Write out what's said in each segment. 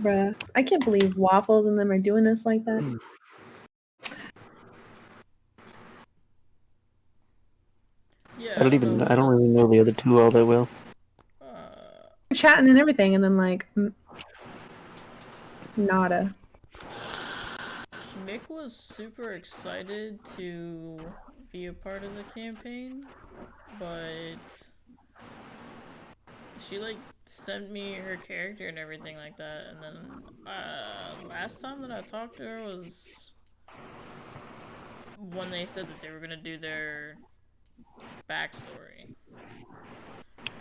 Bruh, I can't believe Waffles and them are doing us like that. Yeah, I don't know what really that's... know the other two all that well. Chatting and everything, and then like nada. Mick was super excited to be a part of the campaign, but she like sent me her character and everything like that, and then last time that I talked to her was when they said that they were gonna do their backstory,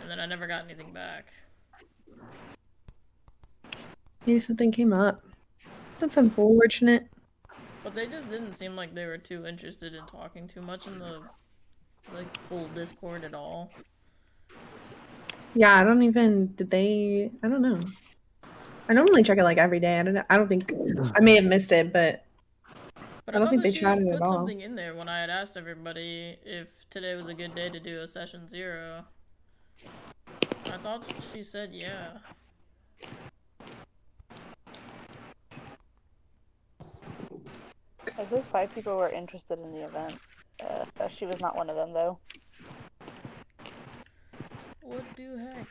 and then I never got anything back. Maybe something came up. That's unfortunate. But they just didn't seem like they were too interested in talking too much in the like full Discord at all. Yeah, I don't even. Did they? I don't know. I normally check it like every day. I don't know. I don't think I may have missed it, but But I I don't thought think that they she had chatted at put all. something in there when I had asked everybody if today was a good day to do a session 0. I thought she said yeah. At least 5 people were interested in the event. She was not one of them, though. What do heck?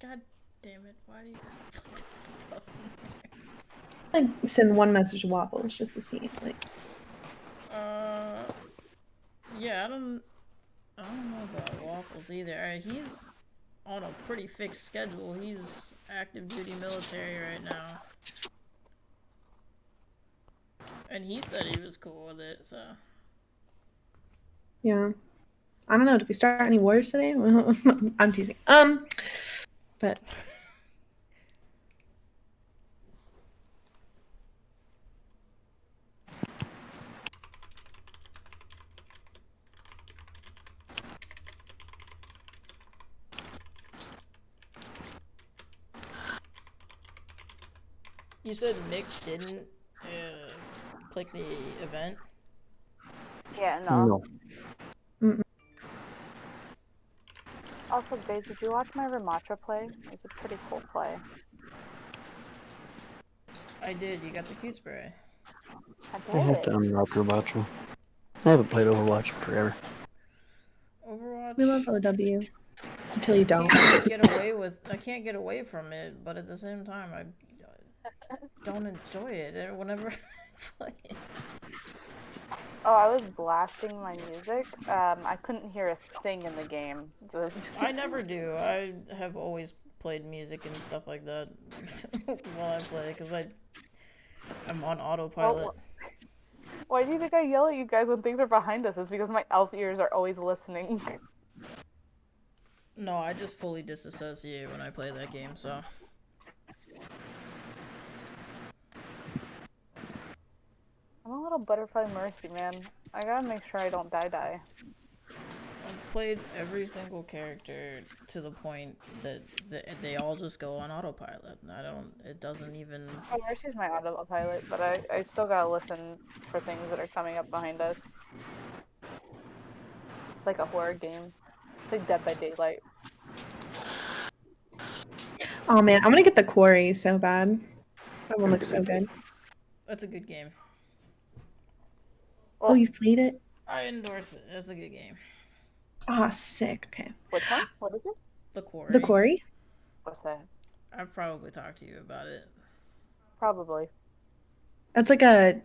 God damn it, why do you put that stuff in there? I send one message to Waffles just to see, like. Yeah, I don't know about Waffles either. He's on a pretty fixed schedule. He's active duty military right now. And he said he was cool with it, so. Yeah. I don't know. Did we start any wars today? I'm teasing. But. You said Nick didn't click the event? Yeah, no. Mm-mm. Also, Babe, did you watch my Ramatra play? It's a pretty cool play. I did. You got the cute spray. I have to unlock Ramatra. I haven't played Overwatch in forever. Overwatch. We love OW. Until you don't. I can't get away from it, but at the same time, I don't enjoy it. And whenever I play it. Oh, I was blasting my music. I couldn't hear a thing in the game. I never do. I have always played music and stuff like that while I play, because I'm on autopilot. Why do you think I yell at you guys when things are behind us? It's because my elf ears are always listening. No, I just fully disassociate when I play that game, so. I'm a little Butterfly Mercy, man. I gotta make sure I don't die. I've played every single character to the point that they all just go on autopilot. It doesn't even... Oh, Mercy's my autopilot, but I still gotta listen for things that are coming up behind us. It's like a horror game. It's like Dead by Daylight. Oh man, I'm gonna get the Quarry so bad. That one looks so good. That's a good game. Oh, you played it? I endorse it. That's a good game. Ah, sick. Okay. Which one? What is it? The Quarry. The Quarry? What's that? I've probably talked to you about it. Probably. It's like a...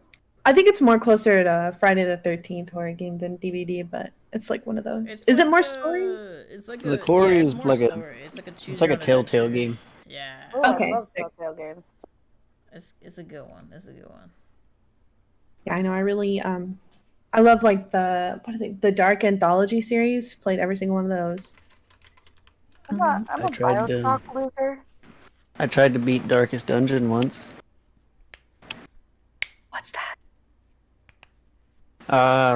I think it's more closer to Friday the 13th horror game than DVD, but it's like one of those. Is it more story? It's like The Quarry is more like story. It's like a Telltale game. Yeah. Oh, okay. I love Telltale games. It's a good one. It's a good one. Yeah, I know. I really I love like the Dark Anthology series. Played every single one of those. I'm a Bioshock loser. I tried to beat Darkest Dungeon once. What's that?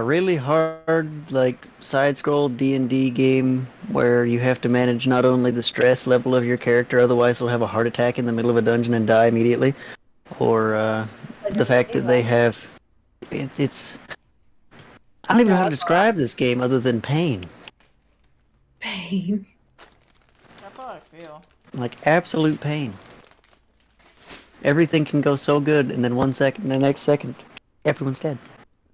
Really hard, like, side-scroll D&D game where you have to manage not only the stress level of your character, otherwise they'll have a heart attack in the middle of a dungeon and die immediately, or the fact that they have... I don't even know Yeah, how to that's describe this game other than pain. Pain. That's how I feel. Like absolute pain. Everything can go so good, and then 1 second, the next second, everyone's dead.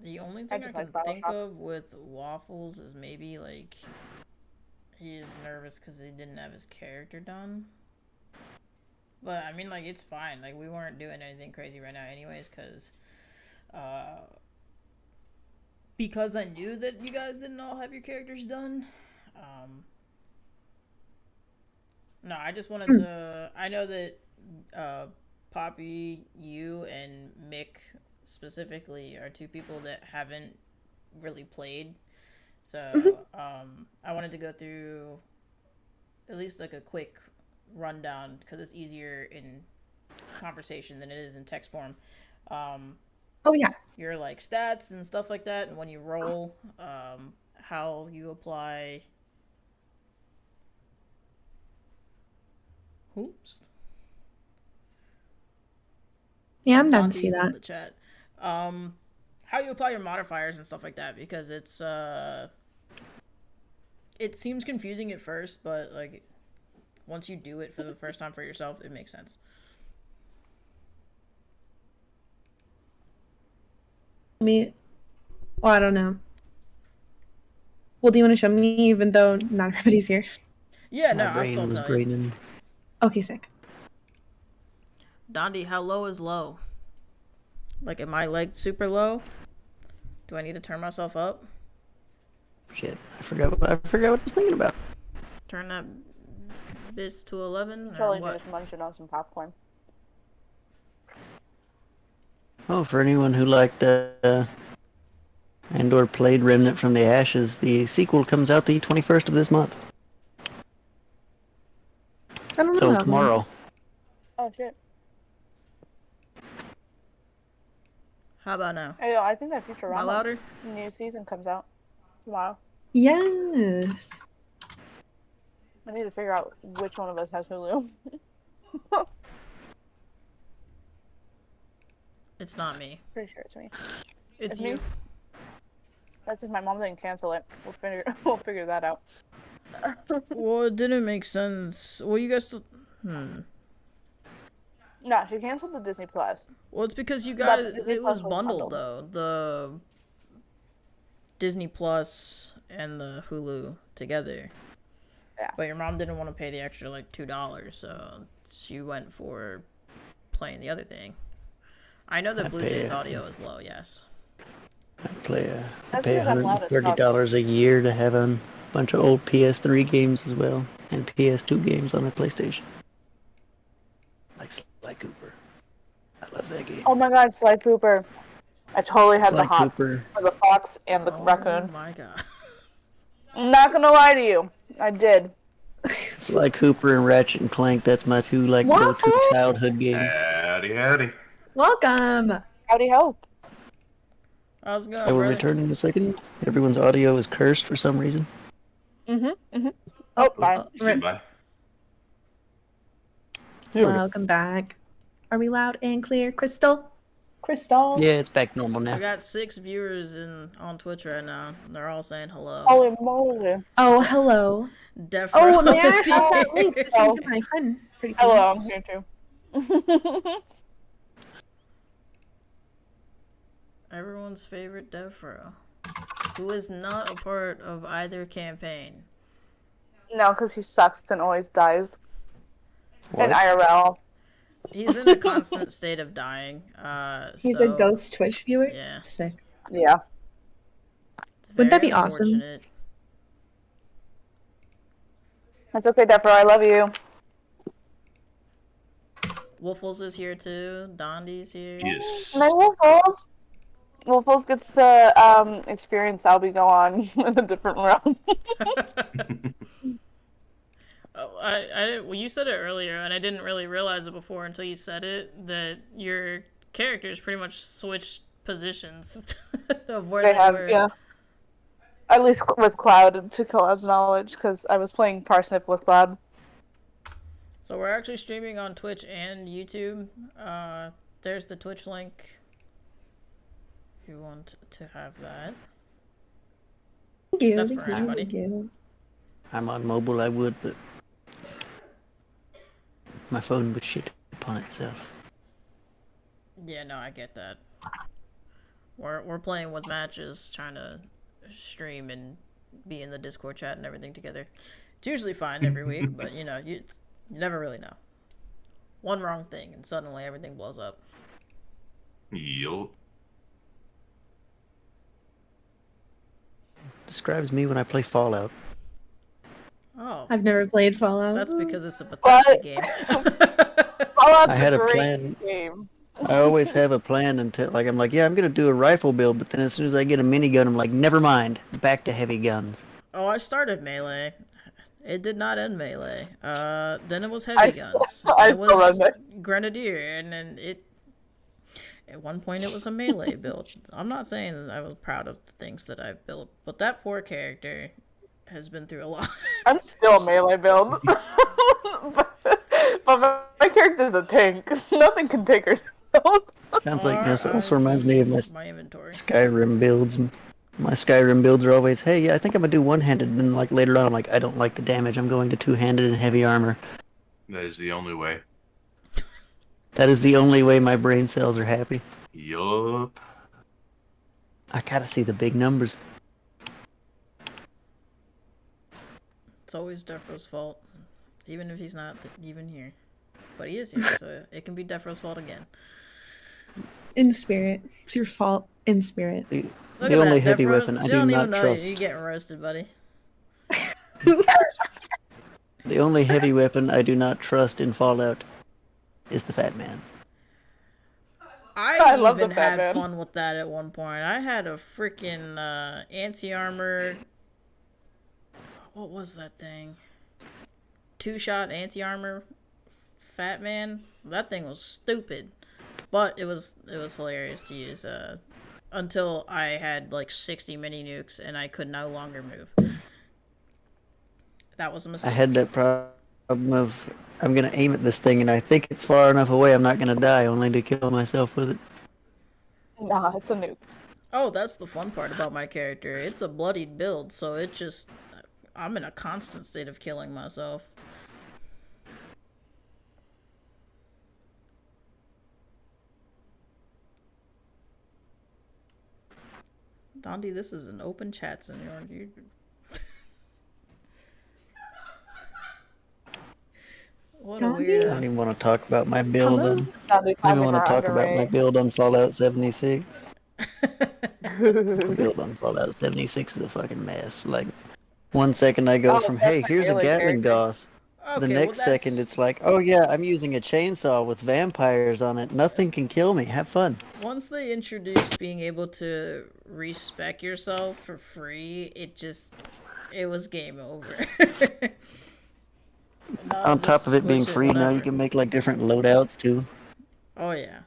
The only I thing I just can like think Bioshock. of with Waffles is maybe like he is nervous because he didn't have his character done. But I mean, like, it's fine. Like, we weren't doing anything crazy right now, anyways, because I knew that you guys didn't all have your characters done. No, I just wanted to. I know that Poppy, you, and Mick specifically are two people that haven't really played. So I wanted to go through at least like a quick rundown because it's easier in conversation than it is in text form. Oh yeah. Your like stats and stuff like that, and when you roll, how you apply. Oops. Yeah, I'm done to Dante's see in that. the chat. How you apply your modifiers and stuff like that, because it's it seems confusing at first, but like once you do it for the first time for yourself, it makes sense. Me. Well, I don't know. Well, do you want to show me, even though not everybody's here? Yeah, no, My I'll brain still was tell you. braining. Okay, sick. Dondi, how low is low? Like, am I like super low? Do I need to turn myself up? Shit, I forgot what I was thinking about. Turn that bis to 11 or Totally what? just munching on some popcorn. Oh, for anyone who liked and/or played Remnant from the Ashes, the sequel comes out the 21st of this month. I don't know So that one. tomorrow. Oh shit. How about now? Hey, yo, I think that Am I Futurama louder? new season comes out tomorrow. Yes. I need to figure out which one of us has Hulu. It's not me. Pretty sure it's me. It's It's me? you. That's if my mom didn't cancel it. We'll figure that out. Well, it didn't make sense. Well, you guys still... No, she canceled the Disney Plus. Well, it's because you But guys... Disney It was Plus was bundled, bundled. though. The Disney Plus and the Hulu together. Yeah. But your mom didn't want to pay the extra, like, $2, so she went for playing the other thing. I know that I Blue pay Jays it. audio is low, yes. I That's pay because I'm loud as fuck. $130 a year to have a bunch of old PS3 games as well, and PS2 games on my PlayStation. Like Sly Cooper. I love that game. Oh my god, Sly Cooper. I totally had Sly the hots Cooper. for the fox and the Oh raccoon. my god. I'm not gonna lie to you. I did. Sly Cooper and Ratchet and Clank, that's my two like Waffle! go-to childhood games. Howdy, howdy. Welcome. Howdy ho. How's it going, I will brother? return in a second. Everyone's audio is cursed for some reason. Oh, fine. Rip. Goodbye. There we go. Welcome back. Are we loud and clear, Crystal? Crystal. Yeah, it's back normal I now. got 6 viewers on Twitch right now. They're all saying hello. Holy moly. Oh, hello. Defro Oh, may I is have that here. link to send to my friend? Pretty please? Hello, I'm here too. Everyone's favorite Defro, who is not a part of either campaign. No, because he sucks and always dies. What? In IRL. He's in a constant state of dying. He's so, a ghost Twitch viewer. Yeah. Sick. Yeah. It's Wouldn't that very be awesome? unfortunate. That's okay, Deborah. I love you. Wolfles is here too. Dondi's here. Yes. My Wolfles. Wolfles gets to experience Albie go on in a different realm. Oh, well, you said it earlier, and I didn't really realize it before until you said it, that your characters pretty much switched positions of where They they have, were. yeah. At least with Cloud, to Cloud's knowledge, because I was playing Parsnip with Cloud. So we're actually streaming on Twitch and YouTube. There's the Twitch link if you want to have that. Thank you. That's Thank for you. anybody. Thank you. I'm on mobile, I would, but my phone would shit upon itself. Yeah, no, I get that. We're playing with matches, trying to stream and be in the Discord chat and everything together. It's usually fine every week, but you know, you never really know. One wrong thing and suddenly everything blows up. Yup. Describes me when I play Fallout. Oh, I've never played Fallout. that's because it's a Bethesda game. Fallout's I had a great plan. game. I always have a plan until, like, I'm like, yeah, I'm gonna do a rifle build, but then as soon as I get a minigun, I'm like, never mind, back to heavy guns. Oh, I started melee. It did not end melee. Then it was I heavy still- guns. I It still was run it. grenadier, and then it. At one point, it was a melee build. I'm not saying that I was proud of the things that I've built, but that poor character has been through a lot. I'm still a melee build. but my character's a tank. Nothing can take her down. Sounds like this Alright, also reminds me of my inventory. Skyrim builds. My Skyrim builds are always, hey, yeah, I think I'm gonna do one-handed. Then, like, later on, I'm like, I don't like the damage. I'm going to two-handed and heavy armor. That is the only way. That is the only way my brain cells are happy. Yup. I gotta see the big numbers. It's always Defro's fault, even if he's not even here. But he is here, so it can be Defro's fault again. In spirit. It's your fault in spirit. Look The at only that, heavy Defro. weapon I She do don't even not know trust. you're getting roasted, buddy. The only heavy weapon I do not trust in Fallout is the Fat Man. I love the even Fat had Man. fun with that at one point. I had a freaking anti-armor. What was that thing? 2-shot anti-armor Fat Man. That thing was stupid, but it was hilarious to use. Until I had like 60 mini nukes and I could no longer move. That was a I mistake. had that problem of, I'm gonna aim at this thing and I think it's far enough away I'm not gonna die, only to kill myself with it. Nah, it's a nuke. Oh, that's the fun part about my character. It's a bloodied build, so I'm in a constant state of killing myself. Dondi, this is an open chat, senor. What a Dondi? I weird. don't even want to talk about my build Hello? on. I don't even want to talk about my build on Fallout 76. My build on Fallout 76 is a fucking mess. Like, 1 second I go Oh, from, that's hey, my here's a melee Gatling character. Gauss. The next second it's like, oh yeah, I'm using a chainsaw with vampires on it. Nothing can kill me. Have fun. Once they introduced being able to respec yourself for free, it was game over. Now On just top of it being switch it, free, now you whatever. can make like different loadouts too. Oh yeah.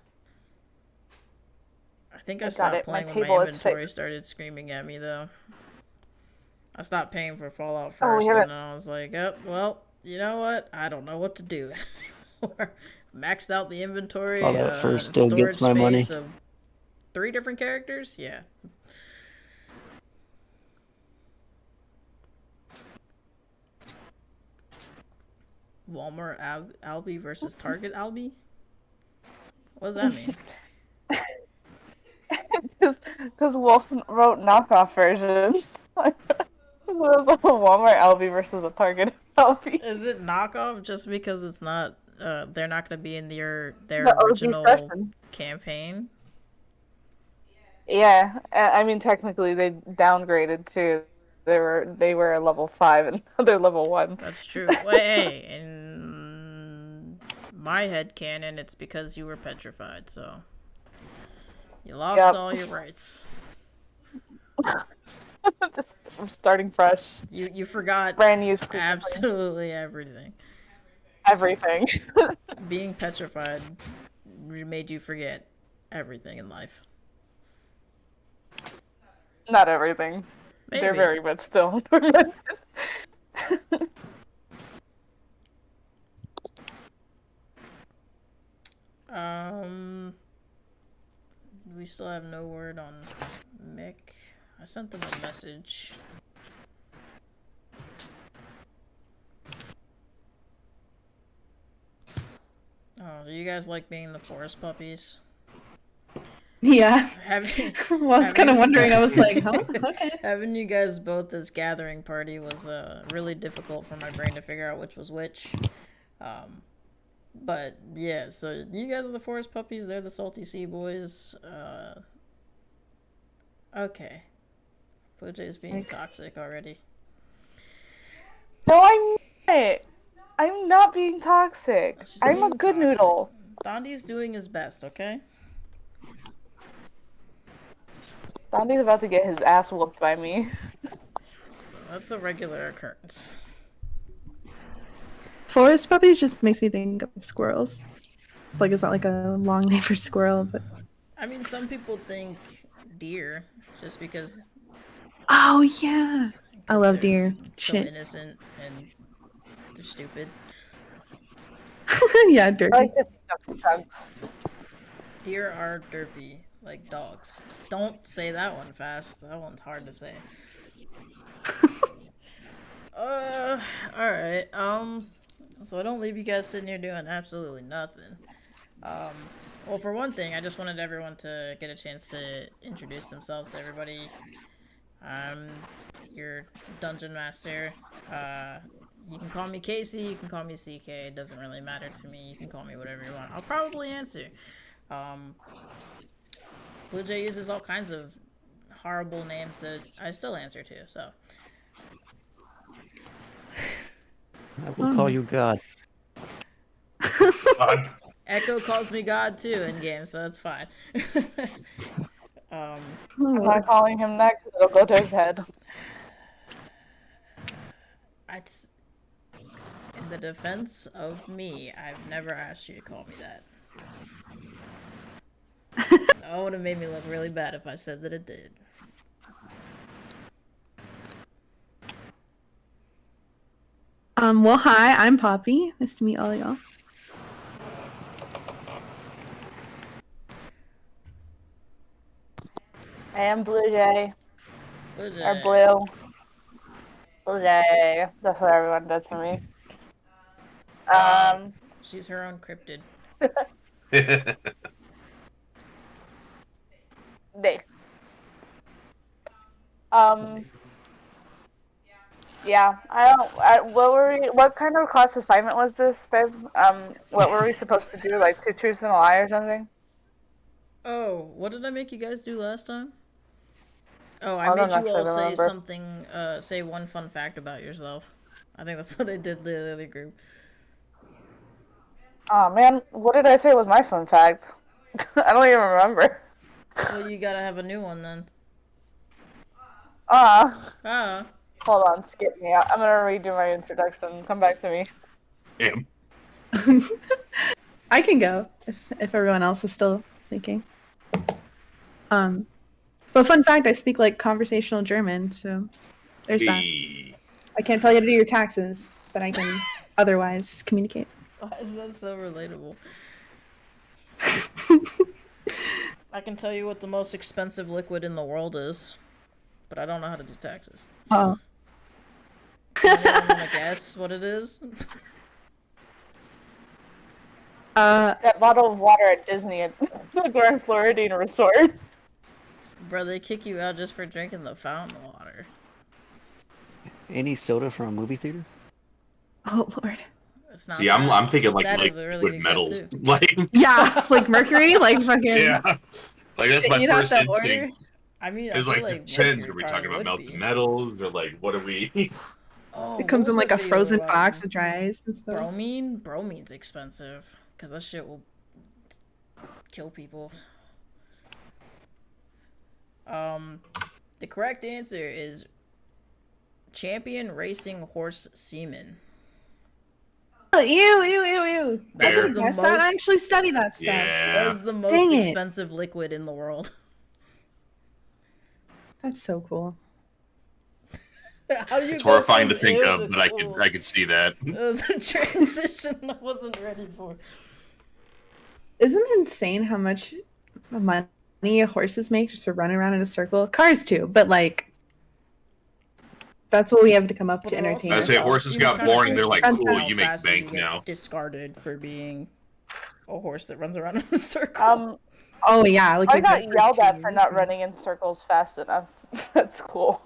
I think I I got stopped it. My playing when my table is inventory started screaming at me though. I stopped paying for Fallout Oh, we first, have and I was like, "Oh, well, you know what? I don't know what to do." Maxed out the inventory. Fallout first still gets my storage money. space of 3 different characters. Yeah. Walmart Albie versus Target Albie. What does that mean? Because Wolf wrote knockoff versions. It was a Walmart Albie versus a Target Albie. Is it knockoff just because it's not? They're not going to be in their The OG original session. campaign. Yeah, I mean technically they downgraded too. They were a level 5 and now they're level 1. That's true. Wait, hey, in my head canon, it's because you were petrified, so you lost Yep. all your rights. Just I'm starting fresh, You forgot brand new screen, absolutely everything. everything. Being petrified made you forget everything in life. Not everything. Maybe. They're very much still tormented. We still have no word on Mick. I sent them a message. Do you guys like being the forest puppies? Yeah. Having, Well, I was kind of wondering. I was like, huh? Okay. having you guys both as gathering party was really difficult for my brain to figure out which was which. But yeah, so you guys are the forest puppies. They're the salty sea boys. Okay. Blue Jay's being toxic already. No, I'm not. I'm not being toxic. She's I'm a being good toxic. noodle. Dondi's doing his best, okay? Dondi's about to get his ass whooped by me. That's a regular occurrence. Forest puppies just makes me think of squirrels. Like, it's not like a long name for squirrel, but. I mean, some people think deer just because Oh yeah, I love they're deer. so Shit. innocent and they're stupid. Yeah, I dirty. like this chunks. Deer are derpy, like dogs. Don't say that one fast. That one's hard to say. Alright, so I don't leave you guys sitting here doing absolutely nothing. Well, for one thing, I just wanted everyone to get a chance to introduce themselves to everybody. I'm your dungeon master. You can call me Casey, you can call me CK, it doesn't really matter to me. You can call me whatever you want. I'll probably answer. Blue Jay uses all kinds of horrible names that I still answer to, so. I will call you God. God. Echo calls me God too in game, so that's fine. I'm not calling him next, it'll go to his head. It's, in the defense of me, I've never asked you to call me that. That would have made me look really bad if I said that it did. Well, hi, I'm Poppy. Nice to meet all y'all. I am Blue Jay. Blue Jay. Or Blue. Blue Jay. That's what everyone does to me. She's her own cryptid. They. Yeah, what kind of class assignment was this, babe? What were we supposed to do? Like, to choose and a lie or something? Oh, what did I make you guys do last time? Oh, I I made don't you all actually say remember. something, say one fun fact about yourself. I think that's what I did the other group. Oh man, what did I say was my fun fact? I don't even remember. Well, you gotta have a new one then. Hold on, skip me. I'm gonna redo my introduction. Come back to me. Damn. I can go if everyone else is still thinking. But fun fact, I speak like conversational German, so there's that. Hey. I can't tell you to do your taxes, but I can otherwise communicate. Why is that so relatable? I can tell you what the most expensive liquid in the world is, but I don't know how to do taxes. Oh. Anyone want to guess what it is? That bottle of water at Disney at the Grand Floridian Resort. Bro, they kick you out just for drinking the fountain water. Any soda from a movie theater? Oh Lord. It's not See, that. I'm thinking like That like is a really with good metals. guess, too. Like Yeah, like mercury, like fucking. yeah. Like that's my You'd have first to instinct. I mean, I It's feel like depends. mercury Are we talking probably about would melted be. metals or like what are we? Oh, It comes what in was like that a video frozen about? box of dry ice and stuff. Bromine? Bromine's expensive. Because that shit will kill people. The correct answer is Champion Racing Horse Semen. Oh, ew. I Fair. didn't guess that. I actually studied that stuff. That Yeah. is the most Dang it. expensive liquid in the world. That's so cool. How do you It's go horrifying to from think ew of, to but cool? I could see that. It was a transition I wasn't ready for. Isn't it insane how much money horses make just for running around in a circle? Cars too, but like that's what we have to come up But to they're entertain. I say also- horses seems got kinda boring. They're like, crazy cool, how you make fast bank you get now. Discarded for being a horse that runs around in a circle. Oh yeah, like I you're got good yelled at 2 for years. not running in circles fast enough at school.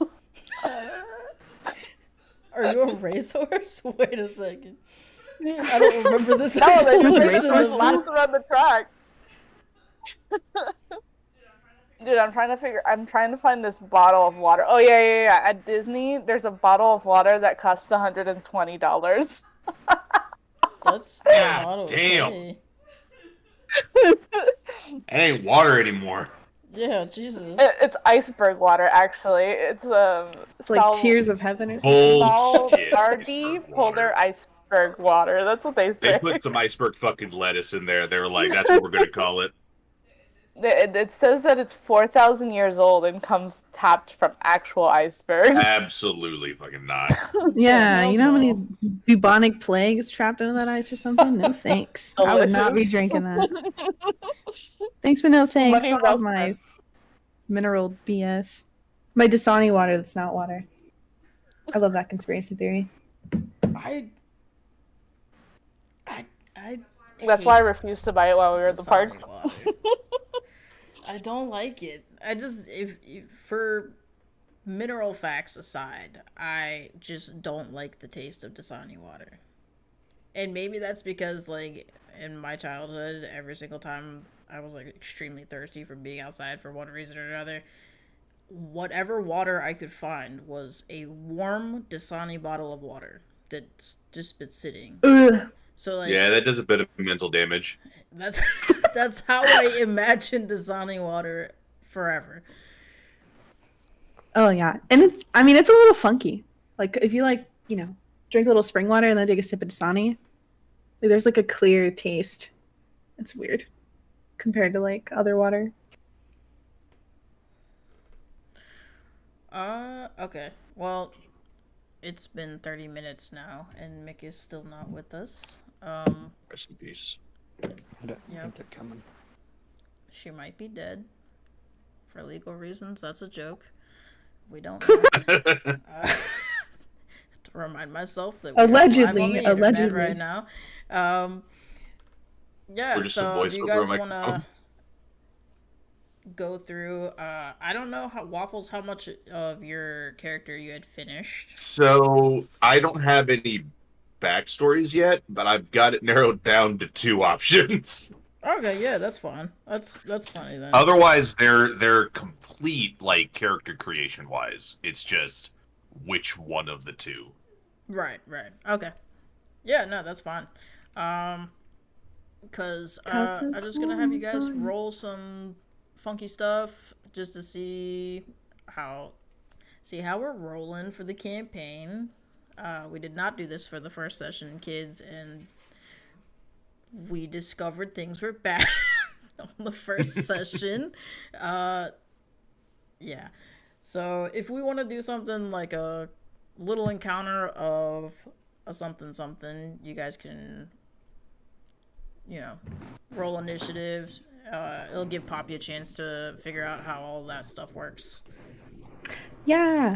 Are you a racehorse? Wait a second. I don't remember this. No, they just make evolution first of you. laps around the track. Dude, I'm trying to find this bottle of water. Oh yeah. At Disney, there's a bottle of water that costs $120. That's God not damn. okay. It ain't water anymore. Yeah, Jesus. It's iceberg water, actually. It's It's like tears of heaven or something. Bullshit. Salvardi Iceberg polar water. iceberg water. That's what they say. They put some iceberg fucking lettuce in there. They were like, that's what we're gonna call it. It says that it's 4,000 years old and comes tapped from actual icebergs. Absolutely fucking not. Yeah, hell you know how many no. bubonic plagues trapped into that ice or something? No thanks. I would not be Delicious. drinking that. Thanks, but no thanks. Money I'll well have my spent. mineral BS. My Dasani water that's not water. I love that conspiracy theory. I That's why I refused to buy it while we were at the parks. I don't like it. I just if for mineral facts aside, I just don't like the taste of Dasani water. And maybe that's because like in my childhood, every single time I was like extremely thirsty from being outside for one reason or another, whatever water I could find was a warm Dasani bottle of water that's just been sitting. Ugh. So like Yeah, that does a bit of mental damage. that's that's how I imagine Dasani water forever. Oh yeah, and it's a little funky. Like if you like, drink a little spring water and then take a sip of Dasani, like, there's like a clear taste. It's weird compared to like other water. Okay. Well, it's been 30 minutes now, and Mick is still not with us. Rest in peace. I don't Yeah. think they're coming. She might be dead. For legal reasons, that's a joke. We don't know. To remind myself that we're Allegedly, live on the internet allegedly. right now. Yeah, We're just a so do you voiceover guys microphone. want to go through, I don't know, Waffles, how much of your character you had finished? So I don't have any backstories yet, but I've got it narrowed down to 2 options. Okay, yeah, that's fine. That's plenty then. Otherwise, they're complete, like, character creation wise. It's just which one of the 2. Right. Okay. Yeah, no, that's fine. Cause I'm just gonna have you guys roll some funky stuff just to see how we're rolling for the campaign. We did not do this for the first session, kids, and we discovered things were bad on the first session. Yeah. So if we want to do something like a little encounter of a something, you guys can, roll initiative. It'll give Poppy a chance to figure out how all that stuff works. Yeah.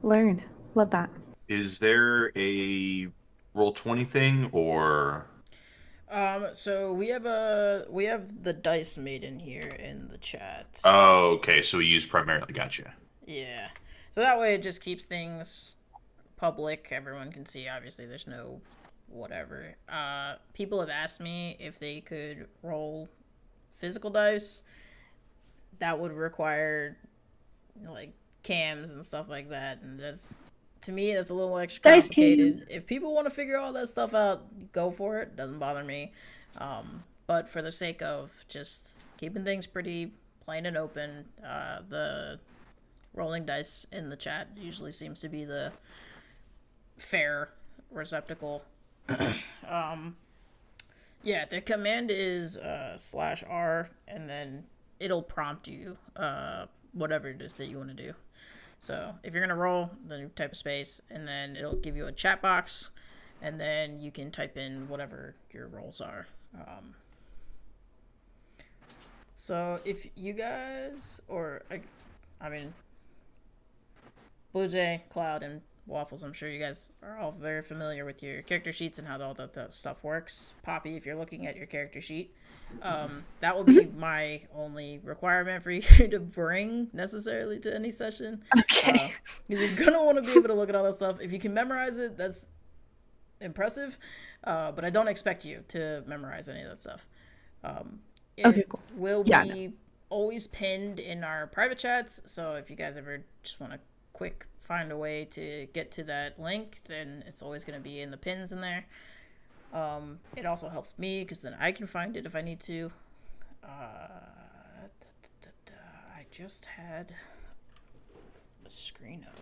Learn. Love that. Is there a Roll20 thing, or So we have the dice made in here in the chat. oh, okay, so we use primarily, gotcha. Yeah. So that way it just keeps things public. Everyone can see. Obviously, there's no whatever. People have asked me if they could roll physical dice. That would require like cams and stuff like that, and to me that's a little extra Dice complicated. If people want to figure all that stuff out, go for it. Doesn't bother me. But for the sake of just keeping things pretty plain and open, the rolling dice in the chat usually seems to be the fair receptacle. Yeah, the command is /R, and then it'll prompt you whatever it is that you want to do. So if you're gonna roll, then you type a space, and then it'll give you a chat box, and then you can type in whatever your rolls are. So if you guys, or I mean, Blue Jay, Cloud, and Waffles, I'm sure you guys are all very familiar with your character sheets and how all that stuff works. Poppy, if you're looking at your character sheet, that will be my only requirement for you to bring necessarily to any session. Okay. You're gonna want to be able to look at all that stuff. If you can memorize it, that's impressive. But I don't expect you to memorize any of that stuff. It Okay, cool. will Yeah, be always pinned in our private chats. So if you guys ever just want to quick find a way to get to that link, then it's always going to be in the pins in there. It also helps me because then I can find it if I need to. I just had a screen up.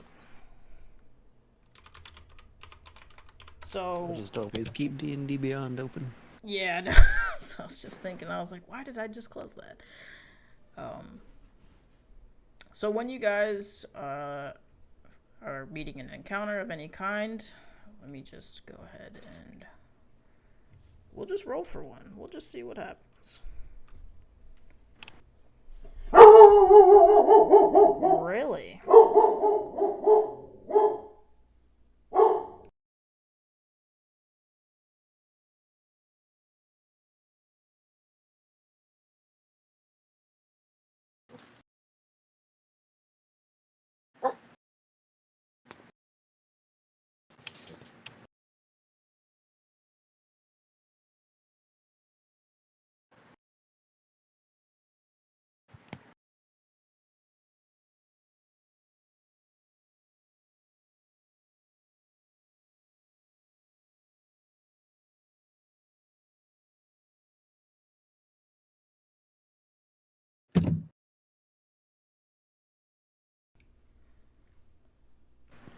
So Just always keep D&D Beyond open. yeah, no. So I was just thinking, I was like, why did I just close that? So when you guys are meeting an encounter of any kind, let me just go ahead and we'll just roll for one. We'll just see what happens. Really?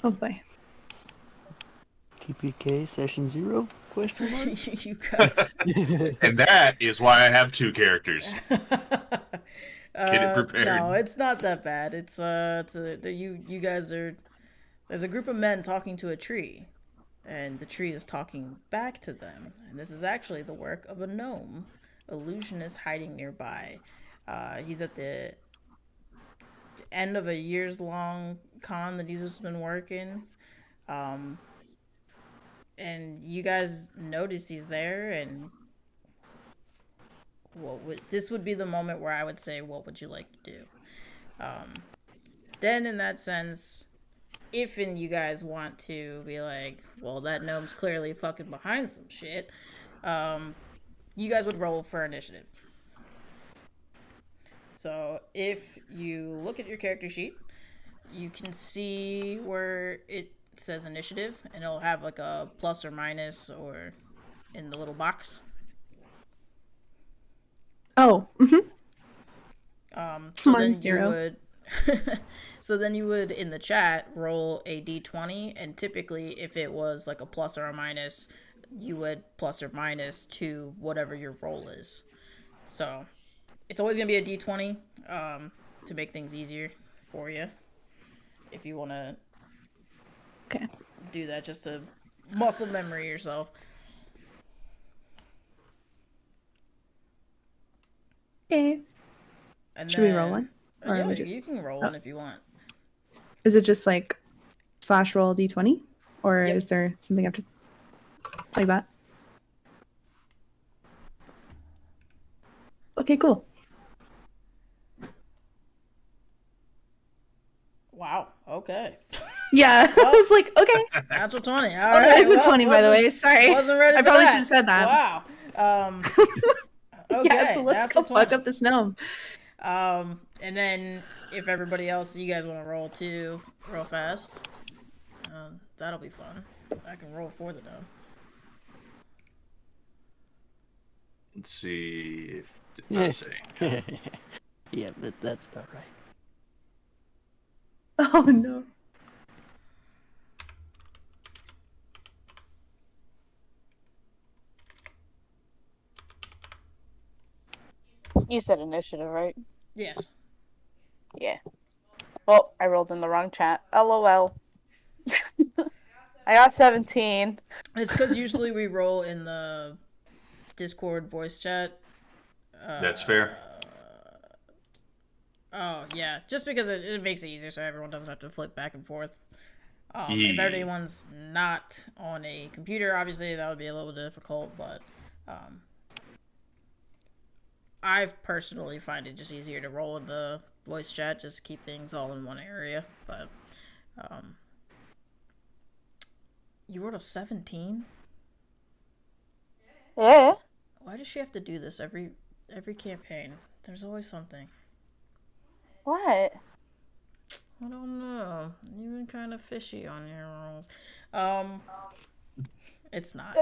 Oh boy. TPK session 0? Question mark? You guys. And that is why I have 2 characters. Get it prepared. No, it's not that bad. You guys are. There's a group of men talking to a tree, and the tree is talking back to them. And this is actually the work of a gnome. Illusionist hiding nearby. He's at the end of a years-long con that he's just been working. And you guys notice he's there, and this would be the moment where I would say, what would you like to do? Then in that sense, if you guys want to be like, well, that gnome's clearly fucking behind some shit, you guys would roll for initiative. So if you look at your character sheet, you can see where it says initiative, and it'll have like a plus or minus or in the little box. Oh. So then Mine's 0. you would so then you would in the chat roll a d20, and typically if it was like a plus or a minus, you would plus or minus to whatever your roll is. So it's always gonna be a d20 to make things easier for you if you want to do that, just to muscle memory yourself. Okay. And Should we roll one? Or Yeah, we just... you can roll one if you want. Is it just like /roll d20? Or Yep. is there something after like that? Okay, cool. Wow. Okay. Yeah, Well, I was like, okay. Natural 20. All Oh, right. it's a 20, by the way. Sorry. Wasn't ready I for probably that. should have said that. Wow. Okay, Yeah, so let's go natural fuck 20. up this gnome. And then if everybody else, you guys want to roll too, real fast, that'll be fun. I can roll for the gnome. Let's see if it does say. Yeah, that's about right. Oh no. You said initiative, right? Yes. Yeah. Well, I rolled in the wrong chat. LOL. I got 17. It's because usually we roll in the Discord voice chat. That's fair. Oh, yeah. Just because it makes it easier so everyone doesn't have to flip back and forth. If Yeah. everyone's not on a computer, obviously that would be a little difficult, but I personally find it just easier to roll in the voice chat, just keep things all in one area. But you rolled a 17? Yeah. Why does she have to do this every campaign? There's always something. What? I don't know. You've been kind of fishy on your rolls. It's not.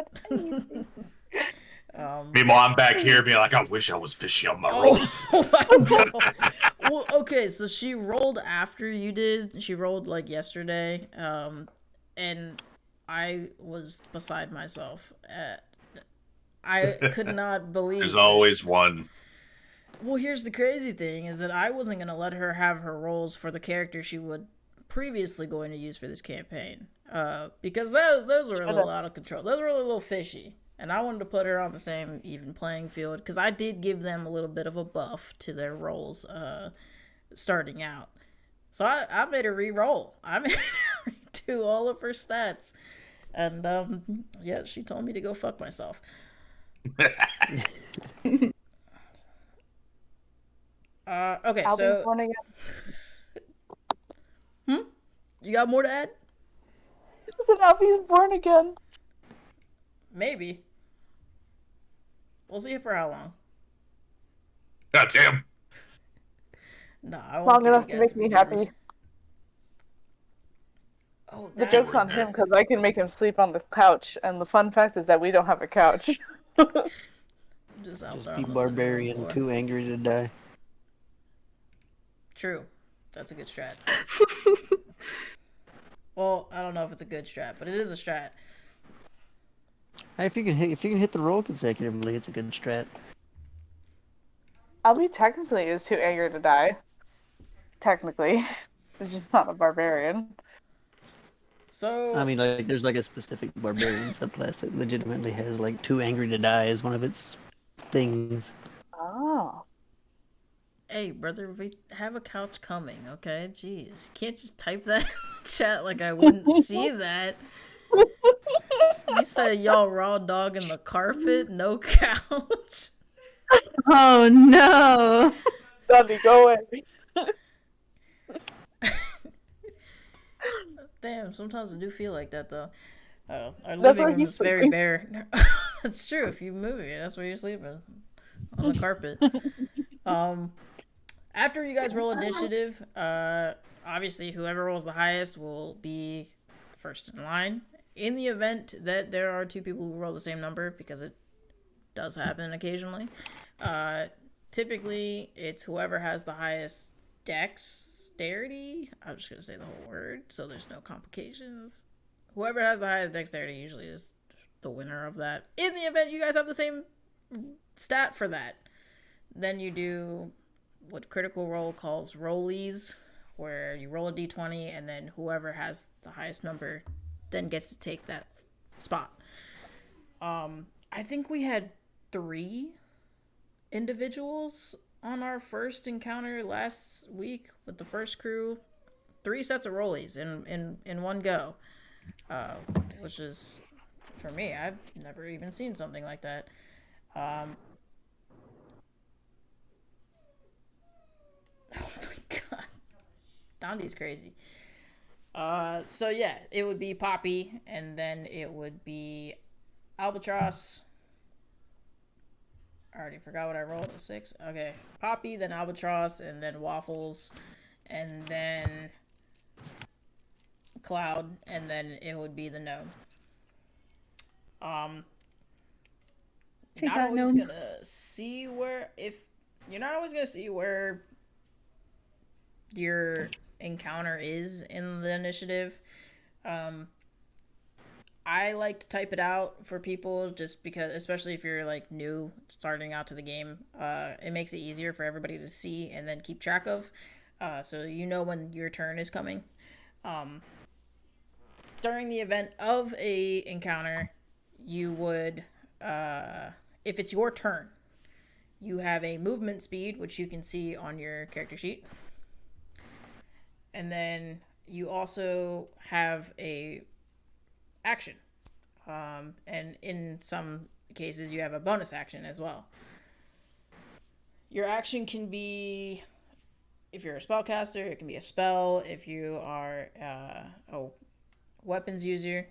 Meanwhile, I'm back here being like, I wish I was fishy on my Oh, rolls. I know. Well, okay, so she rolled after you did. She rolled like yesterday, and I was beside myself. I could not believe. There's it. always one. Well, here's the crazy thing: is that I wasn't gonna let her have her rolls for the character she would previously going to use for this campaign, because those were a little out of control. Those were a little fishy. And I wanted to put her on the same even playing field because I did give them a little bit of a buff to their roles starting out. So I made her re-roll. I made her redo all of her stats. And yeah, she told me to go fuck myself. Okay, I'll be so born again. you got more to add? So now he's born again. Maybe. We'll see for how long. God damn. No, I won't Long give enough you to guys make me immediately. happy. Oh, The that's joke's on him because I can make him sleep on the couch, and the fun fact is that we don't have a couch. just out Just there be on the living room barbarian, floor. too angry to die. True. That's a good strat. Well, I don't know if it's a good strat, but it is a strat. Hey, if you can hit the roll consecutively, it's a good strat. Albie technically is too angry to die. Technically. He's just not a barbarian. So I mean, like, there's like a specific barbarian subclass that legitimately has like too angry to die as one of its things. Oh. hey, brother, we have a couch coming, okay? Jeez. You can't just type that in the chat like I wouldn't see that. You said y'all raw dog in the carpet, no couch. Oh no! Dudley, go away. Damn, sometimes I do feel like that though. Our That's living where room he's is very sleeping. bare. That's true. If you move it, that's where you're sleeping, on the carpet. After you guys roll initiative, obviously whoever rolls the highest will be first in line. In the event that there are two people who roll the same number, because it does happen occasionally, typically it's whoever has the highest dexterity. I'm just gonna say the whole word so there's no complications. Whoever has the highest dexterity usually is the winner of that. In the event you guys have the same stat for that, then you do what Critical Role calls rollies, where you roll a d20 and then whoever has the highest number then gets to take that spot. I think we had 3 individuals on our first encounter last week with the first crew. 3 sets of rollies in one go, which is, for me, I've never even seen something like that. Oh my god. Dondi's crazy. So yeah, it would be Poppy, and then it would be Albatross. I already forgot what I rolled. A 6. Okay. Poppy, then Albatross, and then Waffles, and then Cloud, and then it would be the gnome. Take Not that, always gnome. gonna see where, if you're not always gonna see where your encounter is in the initiative. I like to type it out for people just because, especially if you're like new starting out to the game, it makes it easier for everybody to see and then keep track of, so you know when your turn is coming. During the event of a encounter, you would, if it's your turn, you have a movement speed, which you can see on your character sheet. And then you also have a action, and in some cases you have a bonus action as well. Your action can be, if you're a spellcaster, it can be a spell. If you are a weapons user,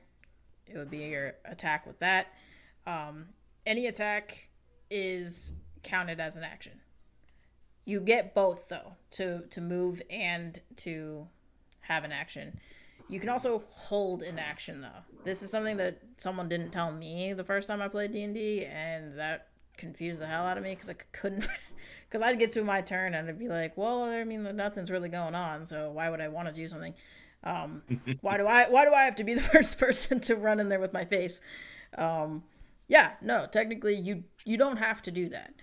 it would be your attack with that. Any attack is counted as an action. You get both though, to move and to have an action. You can also hold an action though. This is something that someone didn't tell me the first time I played D&D, and that confused the hell out of me because I couldn't. Because I'd get to my turn and I'd be like, well, I mean, nothing's really going on, so why would I want to do something? Why do I have to be the first person to run in there with my face? Yeah, no, technically you don't have to do that.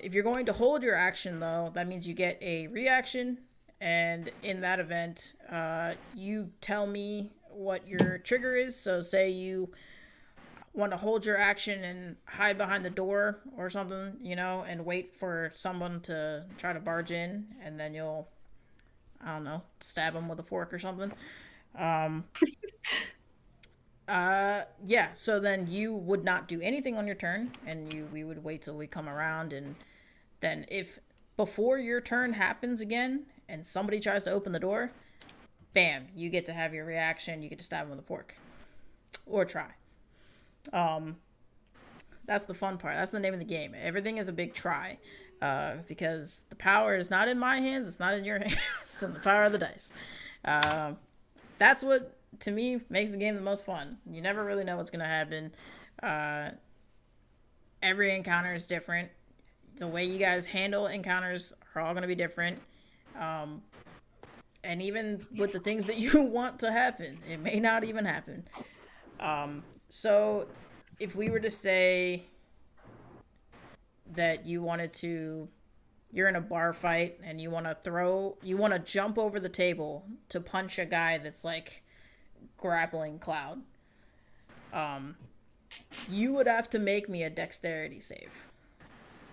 If you're going to hold your action though, that means you get a reaction, and in that event, you tell me what your trigger is. So say you want to hold your action and hide behind the door or something, and wait for someone to try to barge in, and then you'll, I don't know, stab them with a fork or something. Yeah, so then you would not do anything on your turn, and we would wait till we come around, and then if before your turn happens again and somebody tries to open the door, bam, you get to have your reaction. You get to stab them with a fork or try. That's the fun part. That's the name of the game. Everything is a big try, because the power is not in my hands. It's not in your hands. It's in the power of the dice. That's what, to me, makes the game the most fun. You never really know what's going to happen. Every encounter is different. The way you guys handle encounters are all going to be different. And even with the things that you want to happen, it may not even happen. So if we were to say that you're in a bar fight and you want to jump over the table to punch a guy that's like grappling Cloud, you would have to make me a dexterity save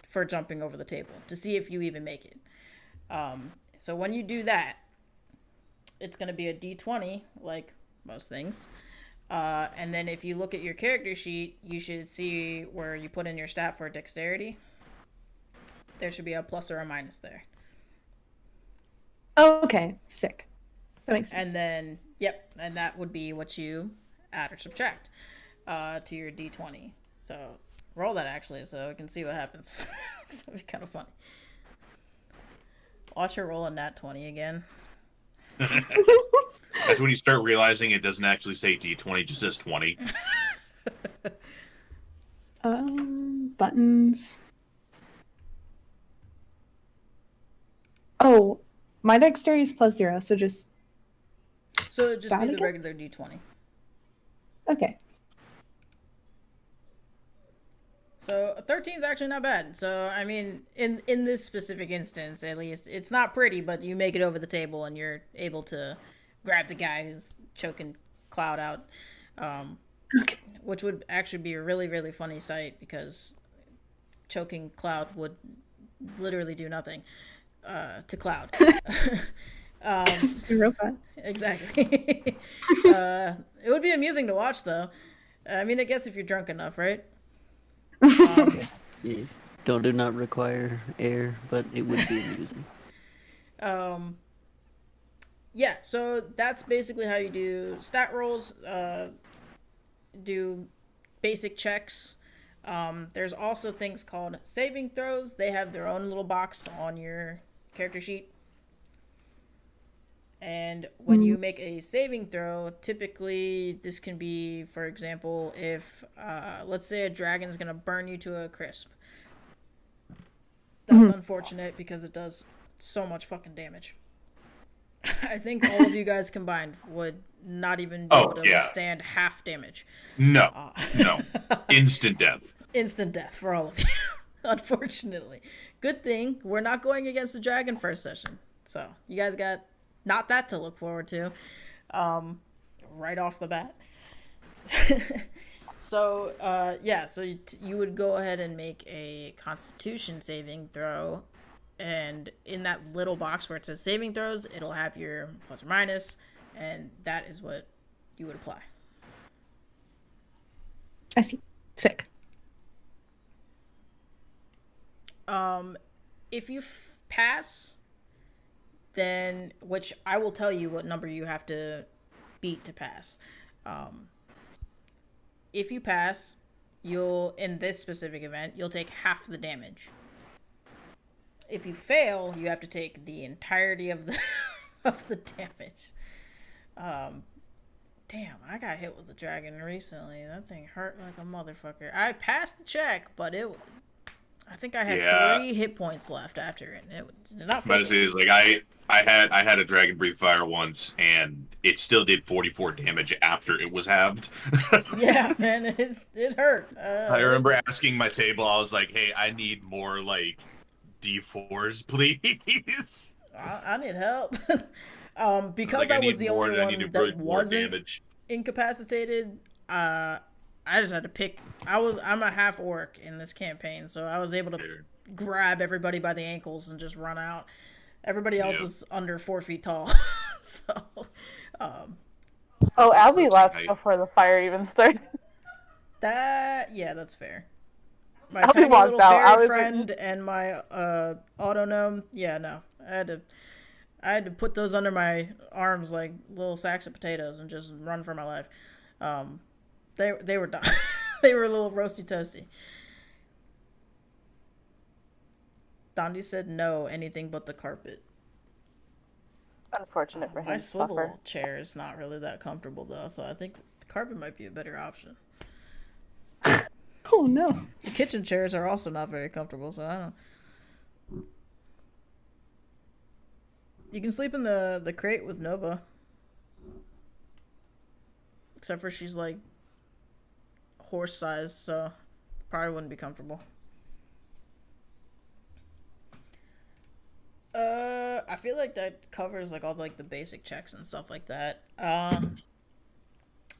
for jumping over the table to see if you even make it. So when you do that, it's going to be a d20, like most things. And then if you look at your character sheet, you should see where you put in your stat for dexterity. There should be a plus or a minus there. Oh, okay. Sick. That makes sense. And then, yep, and that would be what you add or subtract to your d20. So roll that actually so we can see what happens. That'd be kind of funny. Watch her roll a nat 20 again. That's when you start realizing it doesn't actually say D20, it just says 20. Buttons. Oh, my dexterity is +0, so just... So it'd just that be the again? regular d20. Okay. So a 13 is actually not bad. So, I mean, in this specific instance, at least, it's not pretty, but you make it over the table and you're able to grab the guy who's choking Cloud out, Okay. which would actually be a really, really funny sight because choking Cloud would literally do nothing to Cloud. It's a robot. Exactly. It would be amusing to watch, though. I mean, I guess if you're drunk enough, right? Yeah. Do not require air, but it would be amusing. Yeah, so that's basically how you do stat rolls, do basic checks. There's also things called saving throws. They have their own little box on your character sheet. And when you make a saving throw, typically this can be, for example, if, let's say a dragon's going to burn you to a crisp. That's unfortunate because it does so much fucking damage. I think all of you guys combined would not even be able to withstand half damage. No. Instant death. Instant death for all of you, unfortunately. Good thing we're not going against the dragon first session. So you guys got not that to look forward to right off the bat. So, yeah, so you would go ahead and make a Constitution saving throw and in that little box where it says saving throws, it'll have your plus or minus, and that is what you would apply. I see. Sick. If you pass, then, which I will tell you what number you have to beat to pass. If you pass, you'll, in this specific event, you'll take half the damage. If you fail, you have to take the entirety of the of the damage. Damn, I got hit with a dragon recently. That thing hurt like a motherfucker. I passed the check, but I think I had 3 hit points left after it. It did not feel But it is like I had a dragon breathe fire once, and it still did 44 damage after it was halved. Yeah, man, it hurt. I remember asking my table, I was like, "Hey, I need more like D4s, please." I need help. Because I I need was the more, only I one need to that break more wasn't damage. incapacitated, I just had to pick. I'm a half orc in this campaign, so I was able to grab everybody by the ankles and just run out. Everybody else is under 4 feet tall. So Oh, Albie left before the fire even started. that's fair. My Albie tiny walked little out. fairy I was friend and my auto gnome, no. I had to put those under my arms like little sacks of potatoes and just run for my life. They were done. They were a little roasty toasty. Dondi said no, anything but the carpet. Unfortunate for him My to swivel suffer. chair is not really that comfortable though, so I think the carpet might be a better option. Oh no. The kitchen chairs are also not very comfortable, so I don't know. You can sleep in the crate with Nova. Except for she's like horse size, so probably wouldn't be comfortable. I feel like that covers like all like the basic checks and stuff like that.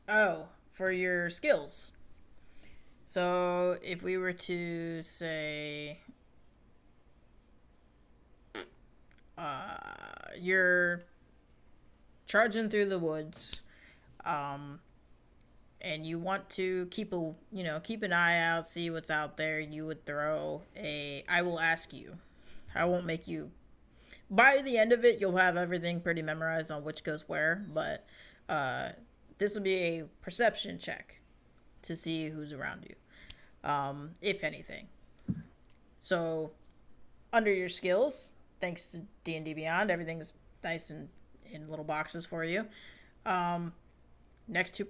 Oh, for your skills. So if we were to say you're charging through the woods, and you want to keep an eye out, see what's out there, you would throw I will ask you. I won't make you. By the end of it, you'll have everything pretty memorized on which goes where, but this would be a perception check to see who's around you, if anything. So, under your skills, thanks to D&D Beyond, everything's nice and in little boxes for you. Next to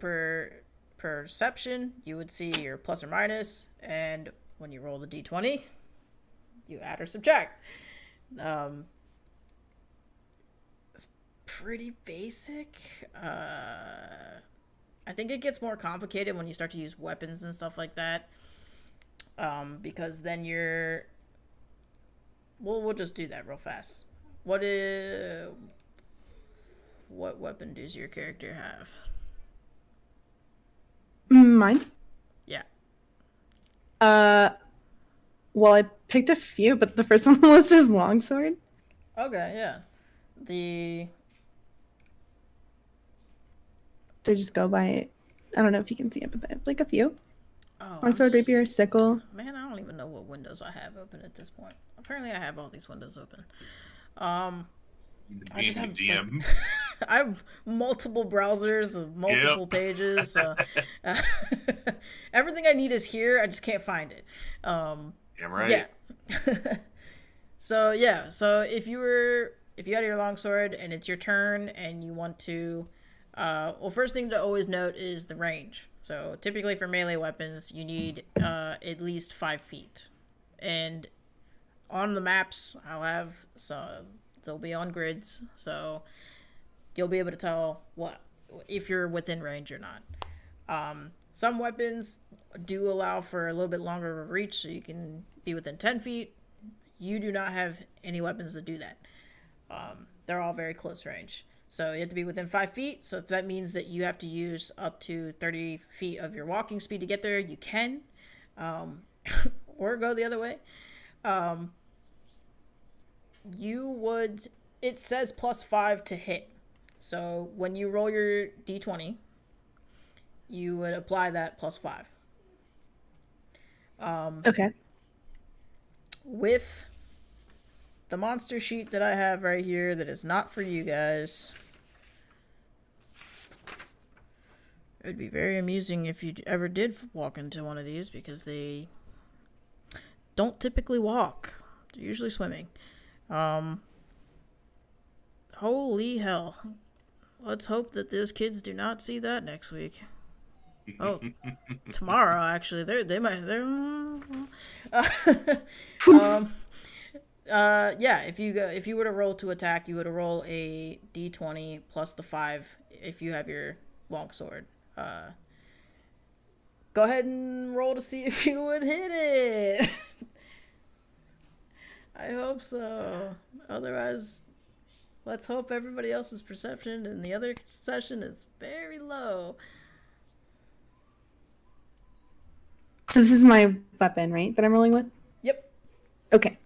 perception, you would see your plus or minus, and when you roll the d20, you add or subtract. It's pretty basic. I think it gets more complicated when you start to use weapons and stuff like that, because then we'll just do that real fast. What weapon does your character have? Mine? Yeah. Well, I picked a few, but the first one on the list is longsword. Okay, yeah. They just go by. I don't know if you can see it, but they have like a few. Oh, Longsword, rapier, sickle. Man, I don't even know what windows I have open at this point. Apparently, I have all these windows open. I just have DM. I have multiple browsers of multiple pages. Everything I need is here. I just can't find it. Damn right. Yeah. So if you had your longsword and it's your turn and you want to, first thing to always note is the range. So typically for melee weapons, you need at least 5 feet, and on the maps they'll be on grids, so you'll be able to tell if you're within range or not. Some weapons do allow for a little bit longer of a reach, so you can be within 10 feet. You do not have any weapons that do that. They're all very close range. So you have to be within 5 feet. So if that means that you have to use up to 30 feet of your walking speed to get there, you can. Or go the other way. it says +5 to hit. So when you roll your d20, you would apply that +5. Okay. With the monster sheet that I have right here that is not for you guys, it would be very amusing if you ever did walk into one of these, because they don't typically walk. They're usually swimming. Holy hell. Let's hope that those kids do not see that next week. Oh, tomorrow actually. They might. Yeah. If you were to roll to attack, you would roll a d20 plus the 5 if you have your longsword. Go ahead and roll to see if you would hit it. I hope so. Otherwise, let's hope everybody else's perception in the other session is very low. So this is my weapon, right? That I'm rolling with? Yep. Okay.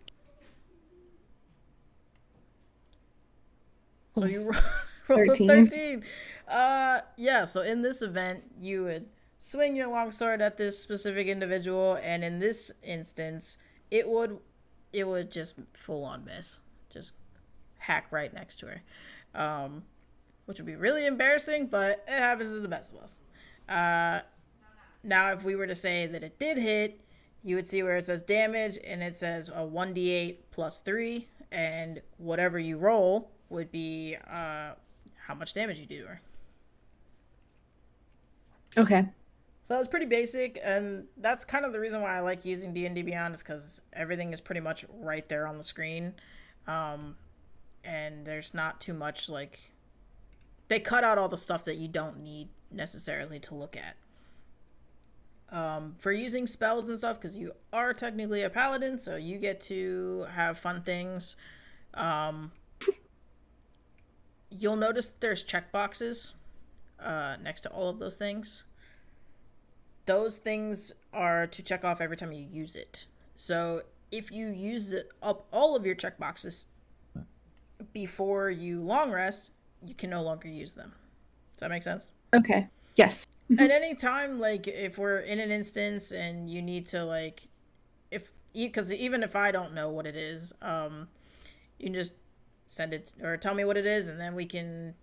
So you roll 13. 13. Yeah, so in this event, you would swing your longsword at this specific individual, and in this instance, it would just full on miss. Just hack right next to her. Which would be really embarrassing, but it happens to the best of us. Now, if we were to say that it did hit, you would see where it says damage, and it says a 1d8 plus 3, and whatever you roll would be how much damage you do to her. Okay. So it's pretty basic, and that's kind of the reason why I like using D&D Beyond, is because everything is pretty much right there on the screen. And there's not too much, like... They cut out all the stuff that you don't need necessarily to look at. For using spells and stuff, because you are technically a paladin, so you get to have fun things. You'll notice there's checkboxes next to all of those things. Those things are to check off every time you use it. So if you use up all of your checkboxes before you long rest, you can no longer use them. Does that make sense? Okay. Yes. At any time, like, if we're in an instance and you need to, like, because even if I don't know what it is, you can just send it or tell me what it is, and then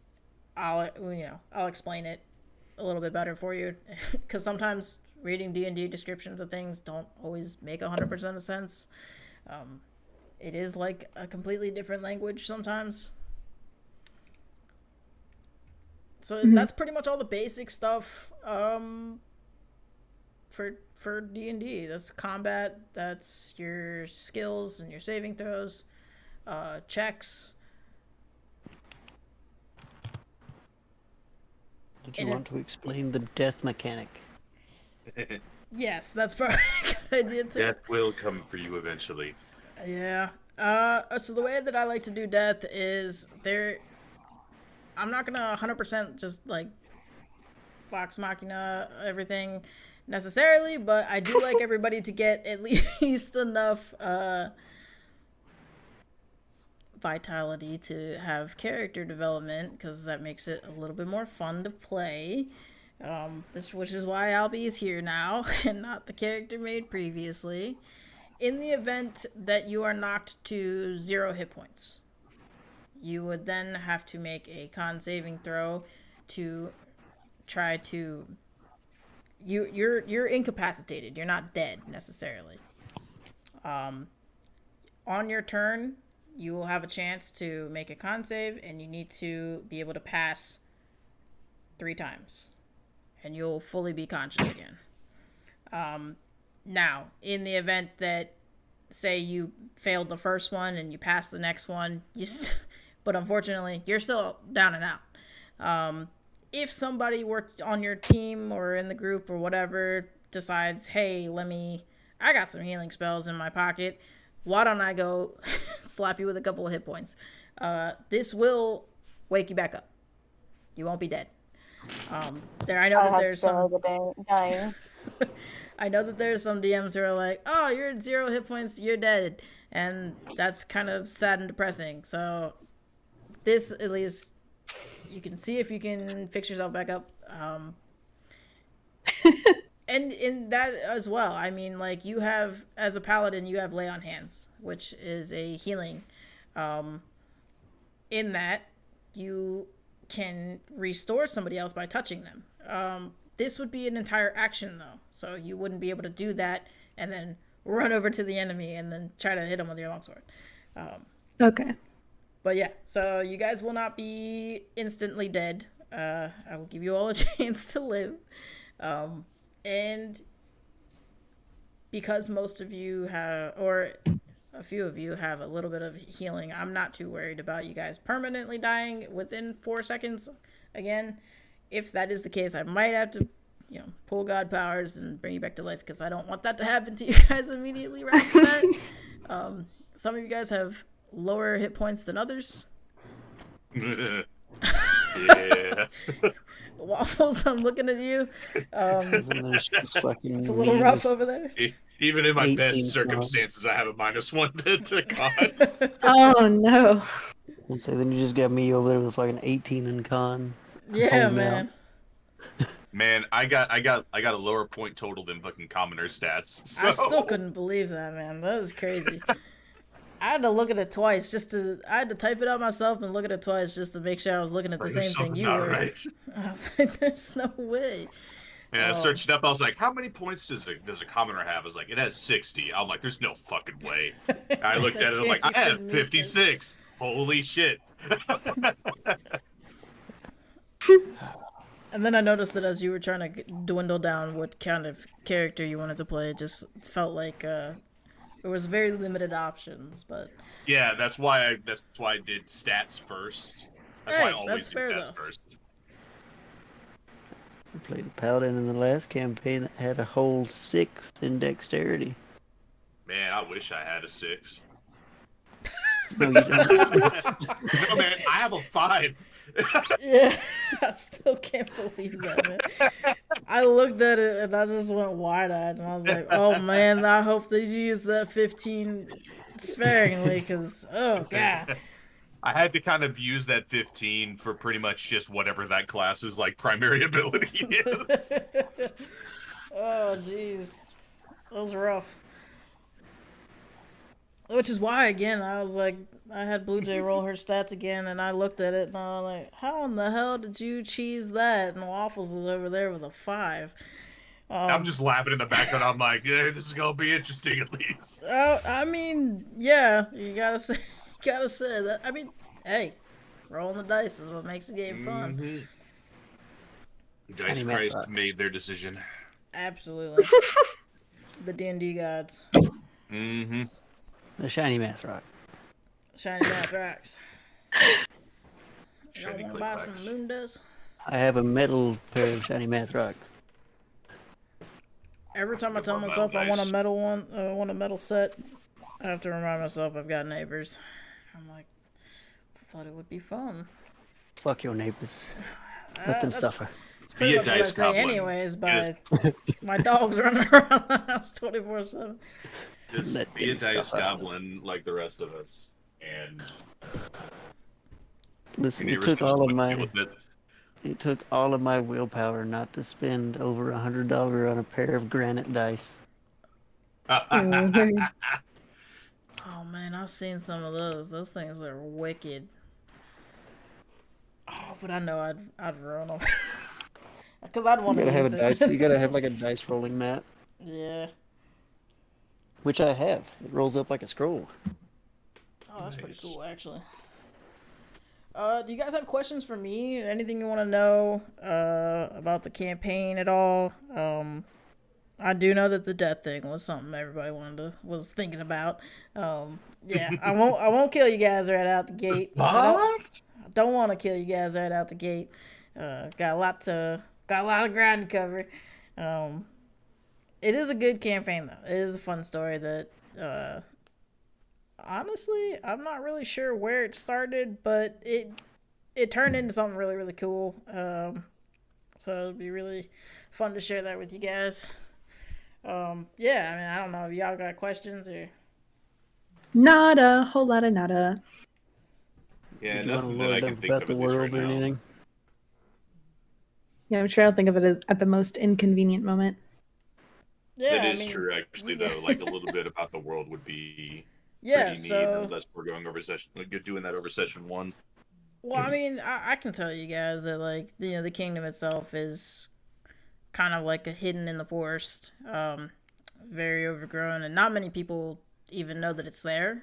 I'll explain it a little bit better for you, because sometimes reading D&D descriptions of things don't always make 100% of sense. It is like a completely different language sometimes. So that's pretty much all the basic stuff for D&D. That's combat, that's your skills and your saving throws, checks. Did you want to explain the death mechanic? Yes, that's probably a good idea too. Death will come for you eventually. Yeah. So the way that I like to do death is I'm not gonna 100% just like Vox Machina everything necessarily, but I do like everybody to get at least enough vitality to have character development, because that makes it a little bit more fun to play. Which is why Albie is here now and not the character made previously. In the event that you are knocked to 0 hit points, you would then have to make a con saving throw to try to... You're incapacitated. You're not dead necessarily. On your turn, you will have a chance to make a con save, and you need to be able to pass 3 times, and you'll fully be conscious again. Now, in the event that, say, you failed the first one and you passed the next one, but unfortunately, you're still down and out. If somebody worked on your team or in the group or whatever decides, hey, I got some healing spells in my pocket, why don't I go slap you with a couple of hit points? This will wake you back up. You won't be dead. I know that there's some DMs who are like, oh, you're at 0 hit points, you're dead. and that's kind of sad and depressing. So this, at least, you can see if you can fix yourself back up. And in that as well, I mean, like, you have, as a paladin, you have lay on hands, which is a healing. In that, you can restore somebody else by touching them. This would be an entire action, though, so you wouldn't be able to do that and then run over to the enemy and then try to hit them with your longsword. Okay. But yeah, so you guys will not be instantly dead. I will give you all a chance to live. And because most of you have, or a few of you have a little bit of healing, I'm not too worried about you guys permanently dying within 4 seconds. Again, if that is the case, I might have to, pull God powers and bring you back to life, because I don't want that to happen to you guys immediately right after that. Some of you guys have lower hit points than others. Yeah. Waffles, I'm looking at you. And then there's just fucking It's a little me rough with over there. Even in my 18 best con. circumstances, I have a -1 to con. Oh no. And so then you just got me over there with a fucking 18 in con. Yeah, Hold me man. Man, I got a lower point total than fucking commoner stats. So. I still couldn't believe that, man. That was crazy. I had to look at it twice I had to type it out myself and look at it twice just to make sure I was looking at the There's same thing something you not were. right. I was like, there's no way. And I Oh. searched it up. I was like, "How many points does a commoner have?" I was like, "It has 60." I'm like, "There's no fucking way." And I looked at it. I'm like, "I have 56." Holy shit! And then I noticed that as you were trying to dwindle down what kind of character you wanted to play, it just felt like there was very limited options. But Yeah, that's why I did stats first. That's why I Hey, always that's do fair, stats though. first. I played a paladin in the last campaign that had a whole 6 in dexterity. Man, I wish I had a 6. No, you don't. No, man, I have a 5. yeah, I still can't believe that, man. I looked at it and I just went wide-eyed, and I was like, "Oh man, I hope they use that 15 sparingly, because oh god." I had to kind of use that 15 for pretty much just whatever that class's like primary ability is. Oh jeez, that was rough. Which is why, again, I was like, I had Blue Jay roll her stats again, and I looked at it, and I was like, how in the hell did you cheese that? And Waffles is over there with a 5. I'm just laughing in the background. I'm like, yeah, this is gonna be interesting at least. I mean, yeah, you gotta say that. I mean, hey, rolling the dice is what makes the game fun. Mhm. Dice Honey, Christ Matt, made their decision. Absolutely. The D&D gods. Mm-hmm. The shiny math rock. Shiny Math rocks. Y'all Shiny wanna buy some Click-Clacks. moon dust? I have a metal pair of shiny math rocks. Every time I tell More myself metal I want dice. a metal one, want a metal set, I have to remind myself I've got neighbors. I'm like, I thought it would be fun. Fuck your neighbors. Let them That's suffer. It's pretty Be a much what I dice say goblin. anyways, by Just- my dog's running around the house 24/7. Just Let be a them dice suffer. goblin like the rest of us. And Listen, your it took all of responsibility my with it. it took all of my willpower not to spend over $100 on a pair of granite dice. Mhm. Oh man, I've seen some of those. Those things are wicked. Oh, but I know I'd ruin them. Because I'd You want to gotta have use a it. dice. You gotta have like a dice rolling mat, Yeah. which I have. It rolls up like a scroll. Oh, that's pretty Nice. cool, actually. Do you guys have questions for me? Anything you want to know about the campaign at all? I do know that the death thing was something everybody was thinking about. Yeah, I won't kill you guys right out the gate. I don't want to kill you guys right out the gate. Got a lot of ground to cover. It is a good campaign though. It is a fun story that honestly, I'm not really sure where it started, but it turned into something really, really cool. So it'll be really fun to share that with you guys. Yeah, I mean, I don't know if y'all got questions or. Nada, whole lot of nada. Yeah, Did you want to nothing that I lord can up think about of the at this world right or now. anything? Yeah, I'm sure I'll think of it at the most inconvenient moment. Yeah, That I is mean, true, actually, you though. got- Like, a little bit about the world would be yeah. pretty neat, So, unless we're going over session, like, doing that over session 1. well, I mean, I can tell you guys that like the kingdom itself is kind of like a hidden in the forest, very overgrown, and not many people even know that it's there.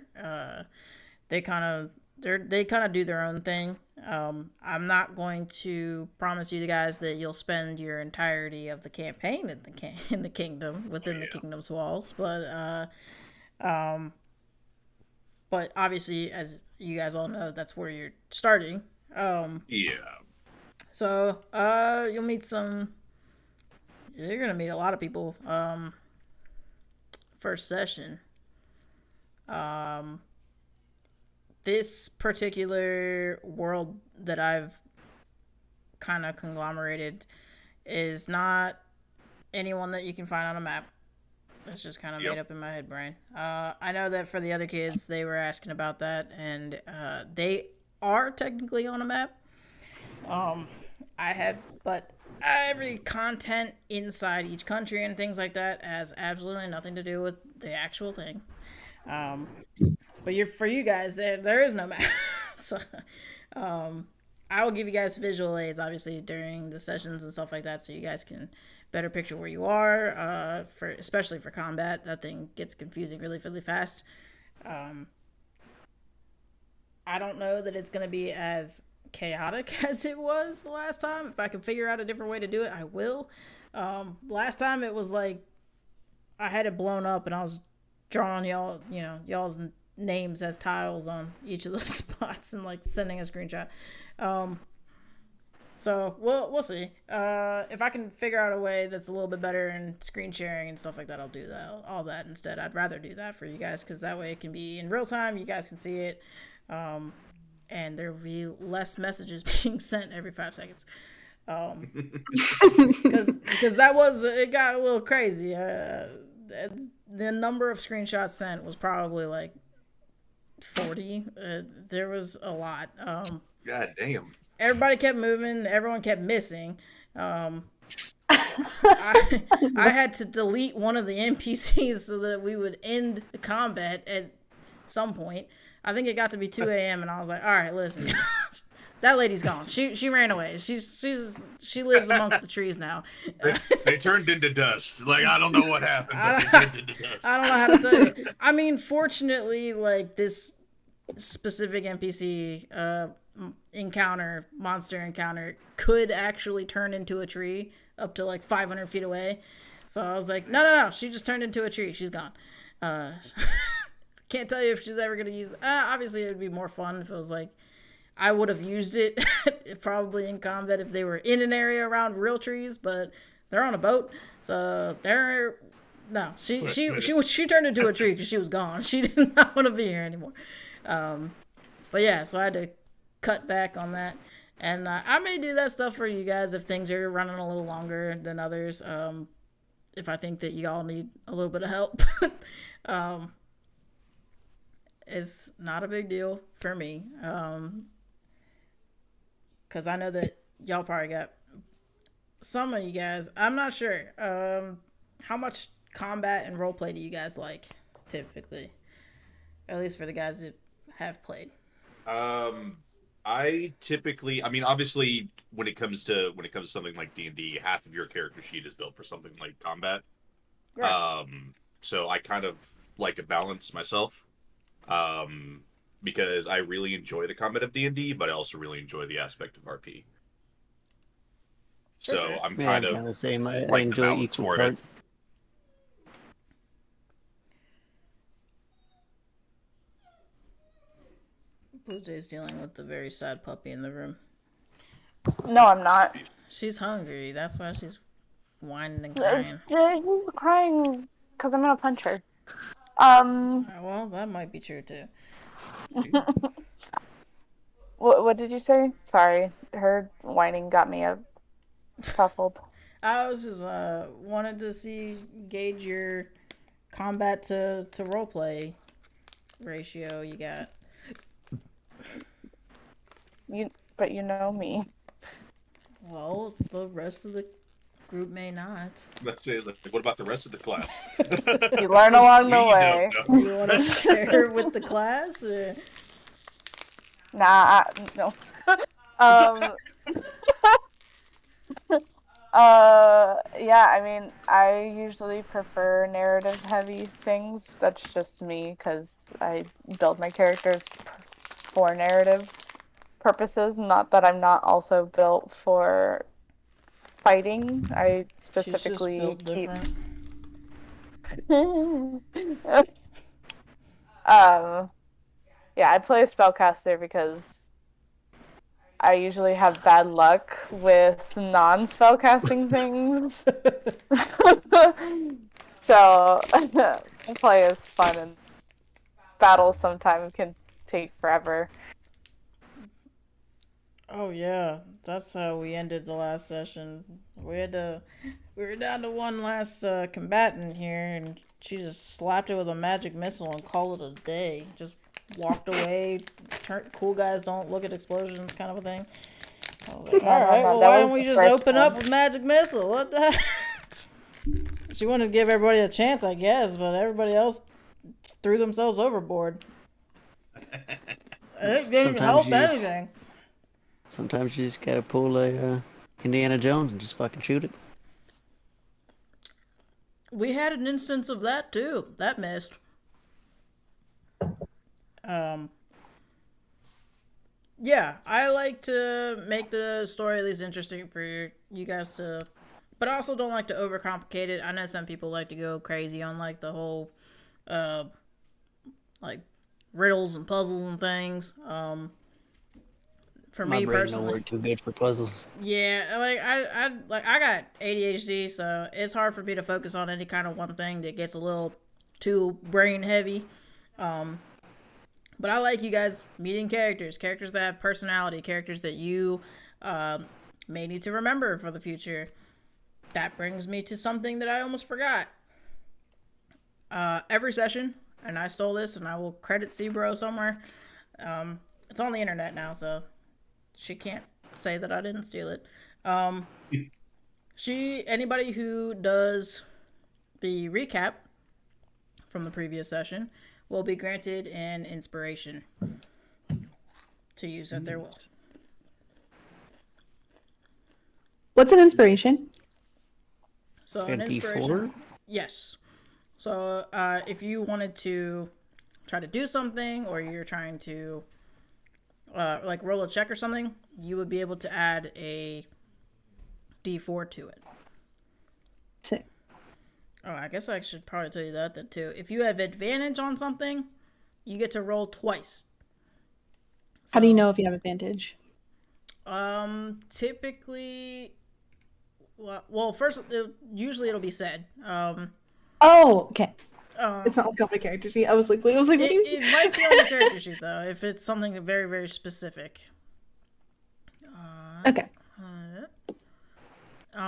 They kind of they kind of do their own thing. I'm not going to promise you guys that you'll spend your entirety of the campaign in in the kingdom within the kingdom's walls, but obviously, as you guys all know, that's where you're starting. Yeah. So you'll meet some. You're gonna meet a lot of people. First session. This particular world that I've kind of conglomerated is not anyone that you can find on a map. That's just kind of made up in my head brain. I know that for the other kids, they were asking about that, and they are technically on a map. But every content inside each country and things like that has absolutely nothing to do with the actual thing. But for you guys, there is no map. So, I will give you guys visual aids, obviously, during the sessions and stuff like that, so you guys can better picture where you are. Especially for combat, that thing gets confusing really, really fast. I don't know that it's going to be as chaotic as it was the last time. If I can figure out a different way to do it, I will. Last time it was like I had it blown up and I was drawing y'all's names as tiles on each of the spots and like sending a screenshot. So we'll see. If I can figure out a way that's a little bit better in screen sharing and stuff like that, I'll do that. All that instead. I'd rather do that for you guys because that way it can be in real time. You guys can see it. And there will be less messages being sent every 5 seconds. Because it got a little crazy. The number of screenshots sent was probably like 40. There was a lot. God damn. Everybody kept moving. Everyone kept missing. I had to delete one of the NPCs so that we would end the combat at some point. I think it got to be 2 a.m. and I was like, all right, listen. That lady's gone. She ran away. She lives amongst the trees now. They turned into dust. Like, I don't know what happened, but they turned into dust. I don't know how to tell you. I mean, fortunately, like this specific NPC monster encounter could actually turn into a tree up to like 500 feet away. So I was like, no. She just turned into a tree. She's gone. Can't tell you if she's ever going to use it. Obviously, it would be more fun if it was like, I would have used it probably in combat if they were in an area around real trees, but they're on a boat. So she turned into a tree because she was gone. She did not want to be here anymore. But yeah, so I had to cut back on that. And I may do that stuff for you guys if things are running a little longer than others. If I think that y'all need a little bit of help. It's not a big deal for me. Because I know that y'all probably got some of you guys. I'm not sure. How much combat and roleplay do you guys like, typically? At least for the guys that have played. I mean, obviously, when it comes to something like D&D, half of your character sheet is built for something like combat. Right. So I kind of like a balance myself. Because I really enjoy the combat of D&D, but I also really enjoy the aspect of RP. So sure. I'm Yeah, kind I'm of kinda the same. I like the enjoy balance equal for it. parts. Blue Jay's dealing with the very sad puppy in the room. No, I'm not. She's hungry. That's why she's whining and crying. She's crying because I'm gonna punch her. Well, that might be true too. What did you say? Sorry, her whining got me puffled. I was just wanted to gauge your combat to roleplay ratio you got? But you know me. Well, the rest of the group may not. Let's say, like, what about the rest of the class? You learn along the We way. don't know. You want to share with the class? Or... Nah, no. Yeah, I mean, I usually prefer narrative heavy things. That's just me because I build my characters for narrative purposes. Not that I'm not also built for fighting. I She's just specifically built keep. different. Yeah, I play a spellcaster because I usually have bad luck with non-spellcasting things. So, play is fun, and battles sometimes can take forever. Oh yeah, that's how we ended the last session. We were down to one last combatant here, and she just slapped it with a magic missile and called it a day. Just walked away. Cool guys don't look at explosions, kind of a thing. I was like, all right, well, why don't we just open up with magic missile? What the heck? She wanted to give everybody a chance, I guess, but everybody else threw themselves overboard. It didn't help anything. Sometimes you just gotta pull a Indiana Jones and just fucking shoot it. We had an instance of that too. That missed. Yeah, I like to make the story at least interesting for you guys to, but I also don't like to overcomplicate it. I know some people like to go crazy on like the whole, like riddles and puzzles and things. For My me brain personally, don't work too good for puzzles. yeah, I got ADHD, so it's hard for me to focus on any kind of one thing that gets a little too brain heavy. But I like you guys meeting characters that have personality, characters that you may need to remember for the future. That brings me to something that I almost forgot. Every session, and I stole this, and I will credit Cbro somewhere. It's on the internet now, so she can't say that I didn't steal it. Anybody who does the recap from the previous session will be granted an inspiration to use at their will. What's an inspiration? So an inspiration, yes. So if you wanted to try to do something, or you're trying to like roll a check or something, you would be able to add a D4 to it. Sick. Oh, I guess I should probably tell you that then too. If you have advantage on something, you get to roll twice. How do you know if you have advantage? Typically, well, first, usually it'll be said. Oh, okay. Uh, It's not like on my character sheet. I was like, what do you mean? it might be on the character sheet though, if it's something very, very specific. Okay.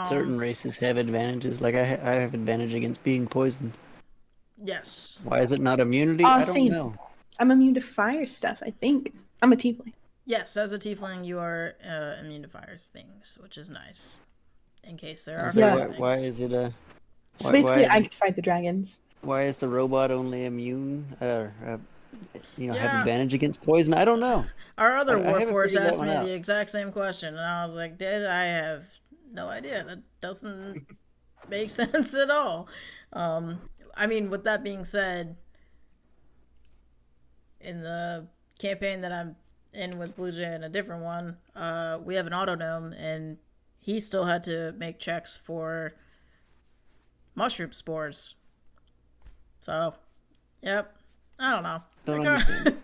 Certain races have advantages. Like I have advantage against being poisoned. Yes. Why is it not immunity? Oh, I don't same. know. I'm immune to fire stuff, I think. I'm a tiefling. Yes, as a tiefling, you are immune to fire things, which is nice. In case there are So Yeah. fire things. why is it a? So Why, basically, why, I is, get to fight the dragons. why is the robot only immune? Have Yeah. advantage against poison? I don't know. Our other I haven't Warforged figured that asked one me out. the exact same question, and I was like, "Did I have no idea? That doesn't make sense at all." I mean, with that being said, in the campaign that I'm in with Blue Jay and a different one, we have an autognome, and he still had to make checks for mushroom spores. So, yep. I don't know. Don't Like, understand.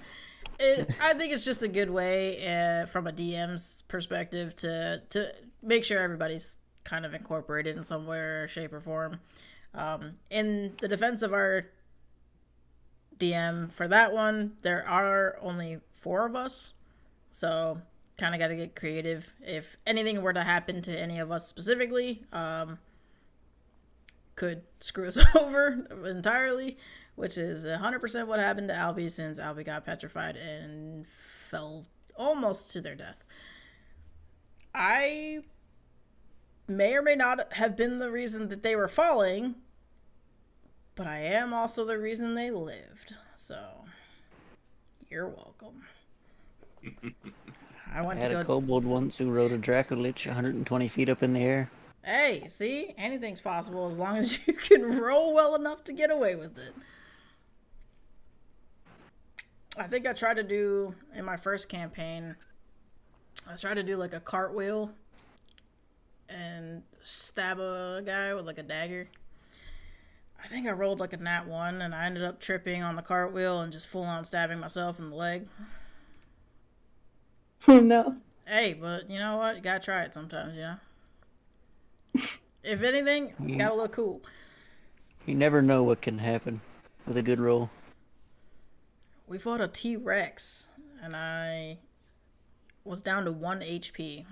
I think it's just a good way, from a DM's perspective, to make sure everybody's kind of incorporated in some way or shape or form. In the defense of our DM for that one, there are only 4 of us, so kind of got to get creative. If anything were to happen to any of us specifically, could screw us over entirely. which is 100% what happened to Albie since Albie got petrified and fell almost to their death. I may or may not have been the reason that they were falling, but I am also the reason they lived. So, you're welcome. I went had to a go. kobold once who rode a Dracolich 120 feet up in the air. Hey, see? Anything's possible as long as you can roll well enough to get away with it. I think I tried to do, in my first campaign, I tried to do like a cartwheel and stab a guy with like a dagger. I think I rolled like a nat 1 and I ended up tripping on the cartwheel and just full on stabbing myself in the leg. Oh no. Hey, but you know what? You gotta try it sometimes, you know? If anything, it's gotta look cool. You never know what can happen with a good roll. We fought a T-Rex and I was down to 1 HP.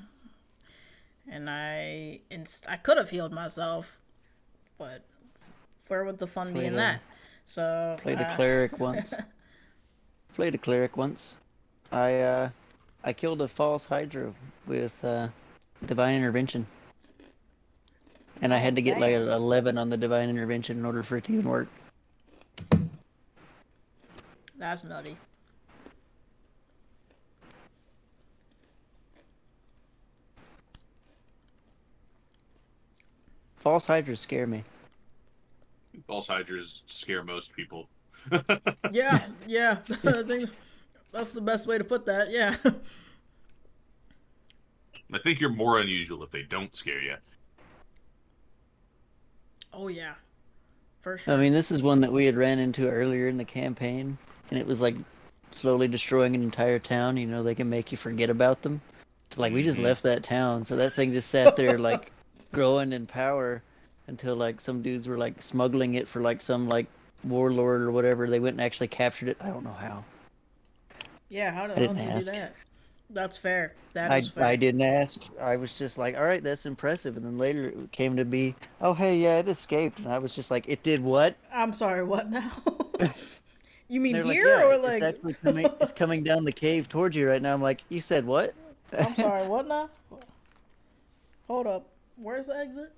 And I could have healed myself, but where would the fun be in that? So Played a cleric once. Played a cleric once. I killed a false Hydra with divine intervention, and I had to get like an 11 on the divine intervention in order for it to even work. That's nutty. False Hydras scare me. False hydras scare most people. Yeah. I think that's the best way to put that. Yeah. I think you're more unusual if they don't scare you. Oh yeah, for sure. I mean, this is one that we had ran into earlier in the campaign, and it was like slowly destroying an entire town. You know, they can make you forget about them. So like, we just left that town, so that thing just sat there like growing in power until like some dudes were like smuggling it for like some like warlord or whatever. They went and actually captured it. I don't know how. Yeah, how the I hell didn't did you do ask. that? That's fair. That is fair. I didn't ask. I was just like, all right, that's impressive. And then later it came to be, oh, hey, yeah, it escaped. And I was just like, it did what? I'm sorry, what now? You mean They're here like, yeah, or it's like? actually coming, it's coming down the cave towards you right now. I'm like, you said what? I'm sorry, what now? Hold up. Where's the exit?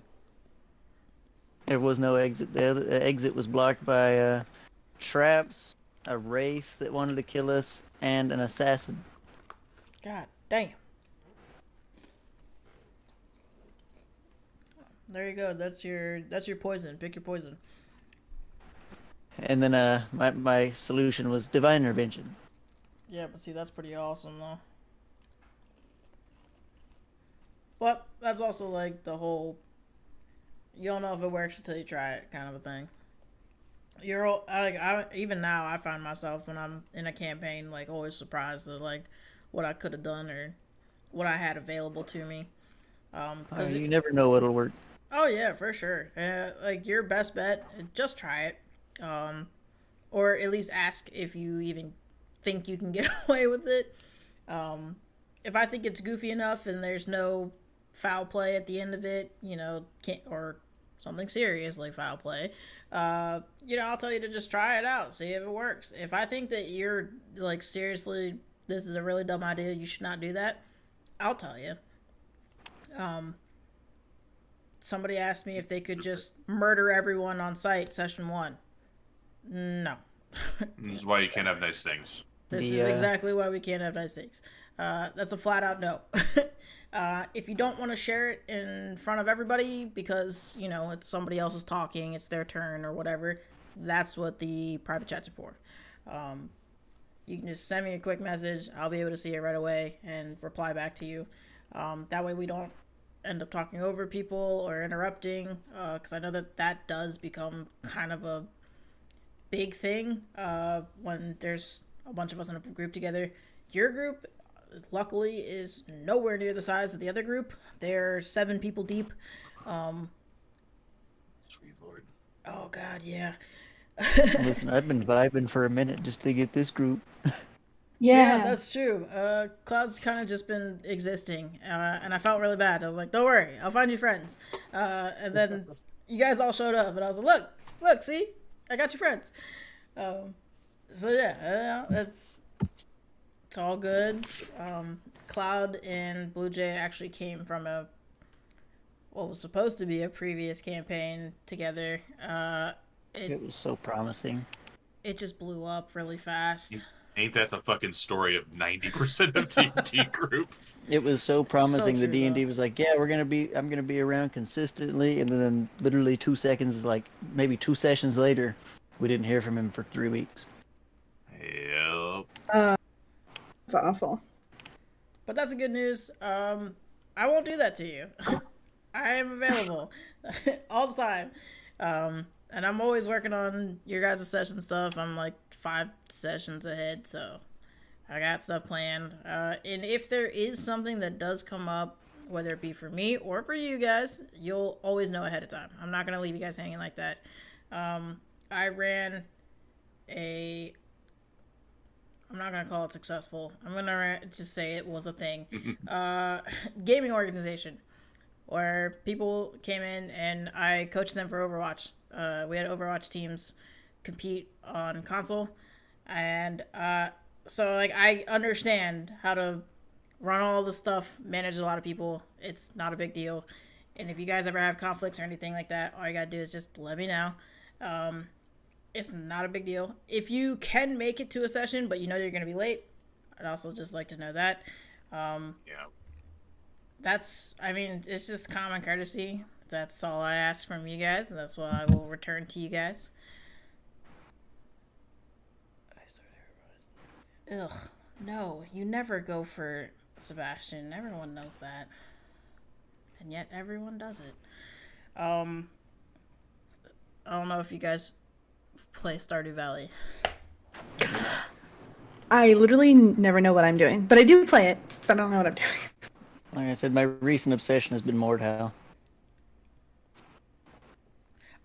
There was no exit. The exit was blocked by traps, a wraith that wanted to kill us, and an assassin. God damn. There you go. That's your poison. Pick your poison. And then my solution was divine intervention. Yeah, but see, that's pretty awesome though. But that's also like the whole you don't know if it works until you try it kind of a thing. Even now I find myself when I'm in a campaign like always surprised at like what I could have done or what I had available to me. You never know what'll work. Oh yeah, for sure. Like your best bet, just try it, or at least ask if you even think you can get away with it. If I think it's goofy enough and there's no foul play at the end of it, you know, or something serious like foul play, you know, I'll tell you to just try it out, see if it works. If I think that you're like seriously, this is a really dumb idea, you should not do that, I'll tell you. Somebody asked me if they could just murder everyone on site, session 1. No. This is why you can't have nice things. This is exactly why we can't have nice things. That's a flat out no. If you don't want to share it in front of everybody because, you know, it's somebody else's talking, it's their turn or whatever, that's what the private chats are for. You can just send me a quick message. I'll be able to see it right away and reply back to you. That way we don't end up talking over people or interrupting, because I know that does become kind of a big thing when there's a bunch of us in a group together. Your group, luckily, is nowhere near the size of the other group. They're 7 people deep. Sweet Lord. Oh God, yeah. Listen, I've been vibing for a minute just to get this group. Yeah, that's true. Cloud's kind of just been existing, and I felt really bad. I was like, don't worry, I'll find you friends. And then you guys all showed up, and I was like, look, see? I got you friends. So yeah, it's all good. Cloud and Blue Jay actually came from what was supposed to be a previous campaign together. It was so promising. It just blew up really fast. Ain't that the fucking story of 90% of D&D groups? It was so promising. The true, D&D though. was like, yeah, I'm gonna be around consistently, and then literally 2 seconds, like maybe 2 sessions later, we didn't hear from him for 3 weeks. Yep. It's awful. But that's the good news. I won't do that to you. I am available all the time. And I'm always working on your guys' session stuff. I'm like 5 sessions ahead, so I got stuff planned. And if there is something that does come up, whether it be for me or for you guys, you'll always know ahead of time. I'm not going to leave you guys hanging like that. I ran I'm not going to call it successful. I'm going to just say it was a thing. Gaming organization where people came in and I coached them for Overwatch. We had Overwatch teams compete on console. And so like I understand how to run all the stuff, manage a lot of people. It's not a big deal. And if you guys ever have conflicts or anything like that, all you got to do is just let me know. It's not a big deal. If you can make it to a session, but you know you're going to be late, I'd also just like to know that. Yeah. It's just common courtesy. That's all I ask from you guys, and that's what I will return to you guys. Ugh, no, you never go for Sebastian. Everyone knows that. And yet everyone does it. I don't know if you guys play Stardew Valley. I literally never know what I'm doing, but I do play it, but I don't know what I'm doing. Like I said, my recent obsession has been Mordhau.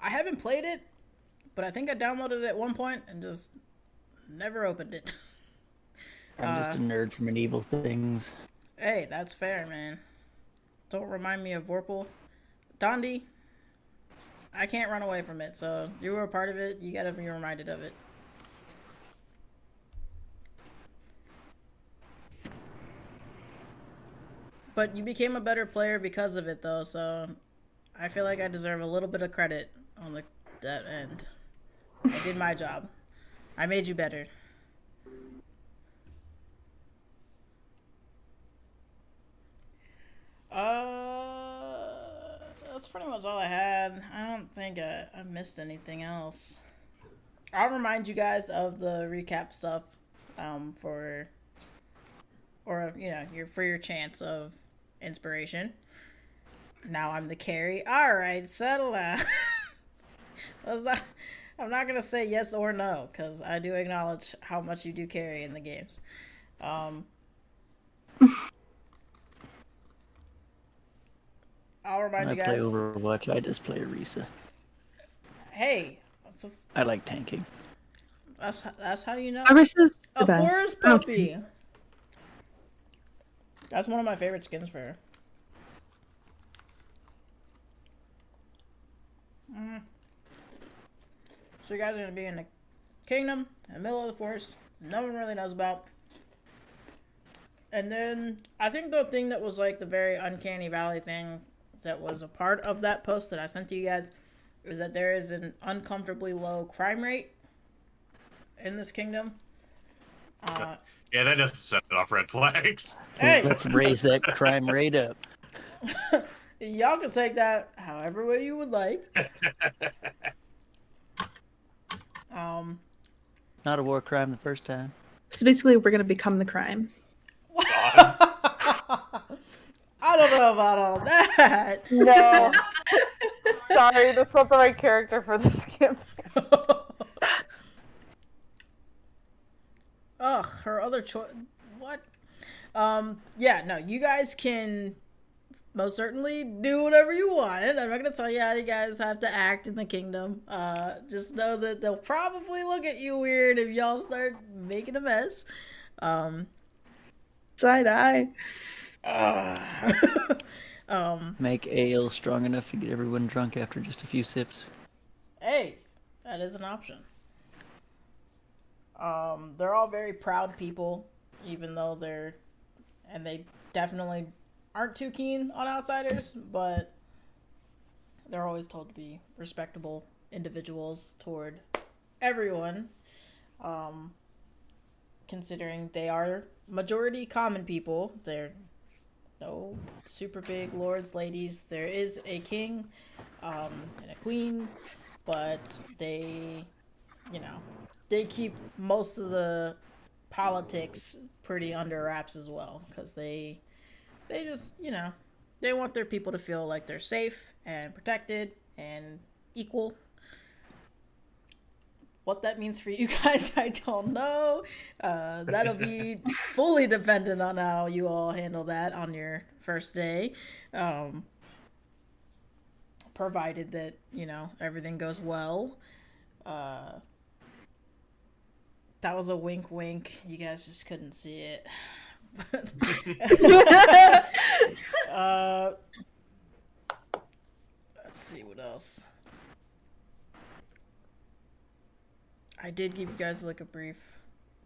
I haven't played it, but I think I downloaded it at one point and just never opened it. I'm just a nerd for medieval things. Hey, that's fair, man. Don't remind me of Vorpal. Dondi, I can't run away from it, so you were a part of it. You gotta be reminded of it. But you became a better player because of it, though, so I feel like I deserve a little bit of credit on that end. I did my job. I made you better. That's pretty much all I had. I don't think I missed anything else. I'll remind you guys of the recap stuff, for your chance of inspiration. Now I'm the carry. All right, settle down. I'm not gonna say yes or no because I do acknowledge how much you do carry in the games. I'll remind When you I play guys. Overwatch, I just play Orisa. Hey, I like tanking. that's how you know. Orisa's the A best. forest I don't puppy. care. That's one of my favorite skins for her. So you guys are gonna be in the kingdom, in the middle of the forest. No one really knows about. And then I think the thing that was like the very uncanny valley thing that was a part of that post that I sent to you guys is that there is an uncomfortably low crime rate in this kingdom. Yeah, that doesn't set off red flags. Hey, Let's raise that crime rate up. y'all can take that however way you would like. Not a war crime the first time. So basically, we're gonna become the crime. I don't know about all that. No. Sorry, that's not the right character for this campaign. Ugh, her other choice. What? Yeah, no, you guys can most certainly do whatever you want. I'm not gonna tell you how you guys have to act in the kingdom. Just know that they'll probably look at you weird if y'all start making a mess. Side eye. Make ale strong enough to get everyone drunk after just a few sips. Hey, that is an option. They're all very proud people, even though they definitely aren't too keen on outsiders, but they're always told to be respectable individuals toward everyone, considering they are majority common people. They're no super big lords, ladies. There is a king and a queen, but they, they keep most of the politics pretty under wraps as well, because they just, they want their people to feel like they're safe and protected and equal. What that means for you guys, I don't know. That'll be fully dependent on how you all handle that on your first day. Provided that, everything goes well. That was a wink wink. You guys just couldn't see it. Let's see what else. I did give you guys like a brief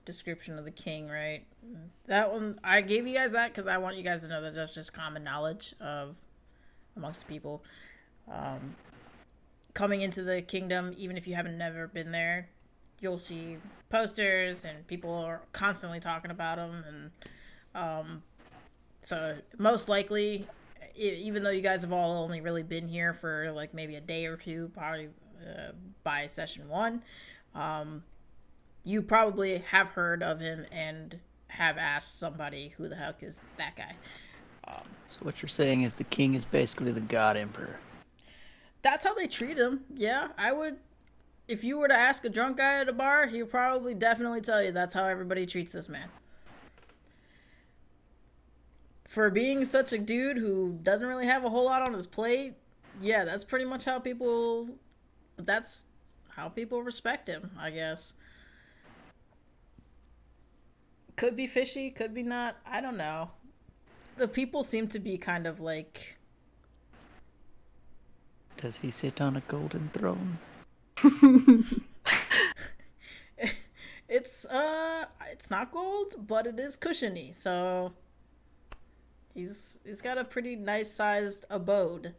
description of the king, right? That one, I gave you guys that because I want you guys to know that that's just common knowledge of amongst people. Coming into the kingdom, even if you haven't never been there, you'll see posters and people are constantly talking about them, and so most likely, even though you guys have all only really been here for like maybe a day or two, probably by session 1, you probably have heard of him and have asked somebody, who the heck is that guy? So what you're saying is the king is basically the god emperor. That's how they treat him. Yeah, I would. If you were to ask a drunk guy at a bar, he would probably definitely tell you that's how everybody treats this man. For being such a dude who doesn't really have a whole lot on his plate, yeah, that's pretty much how people. That's how people respect him, I guess. Could be fishy, could be not. I don't know. The people seem to be kind of like. Does he sit on a golden throne? It's not gold, but it is cushiony, so he's got a pretty nice sized abode.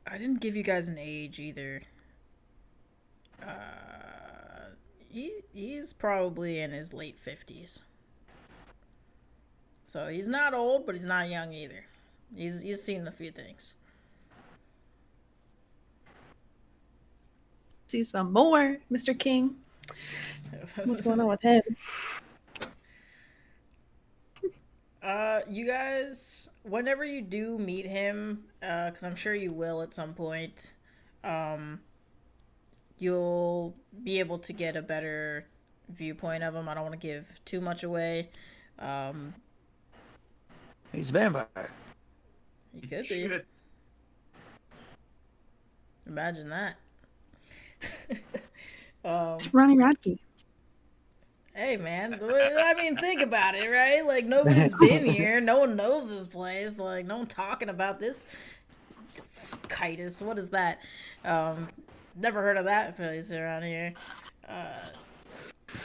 I didn't give you guys an age either. He's probably in his late 50s. So he's not old, but he's not young either. He's seen a few things. See some more, Mr. King. What's going on with him? You guys, whenever you do meet him, because I'm sure you will at some point, you'll be able to get a better viewpoint of him. I don't want to give too much away. He's a vampire. He could be. Shit. Imagine that. It's Ronnie Radke. Hey, man. I mean, think about it, right? Like, nobody's been here. No one knows this place. Like, no one talking about this. Chitus. What is that? Never heard of that place around here.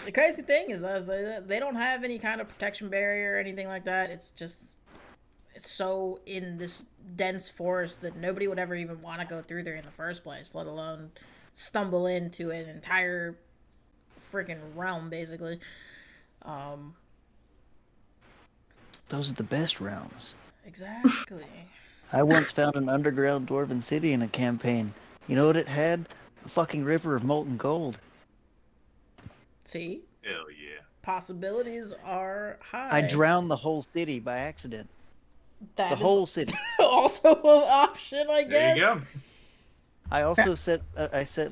The crazy thing is they don't have any kind of protection barrier or anything like that. It's just... It's so in this dense forest that nobody would ever even want to go through there in the first place, let alone stumble into an entire freaking realm, basically. Those are the best realms. Exactly. I once found an underground dwarven city in a campaign. You know what it had? A fucking river of molten gold. See? Hell yeah. Possibilities are high. I drowned the whole city by accident. That The is whole city. also an option, I guess. There you go. I also set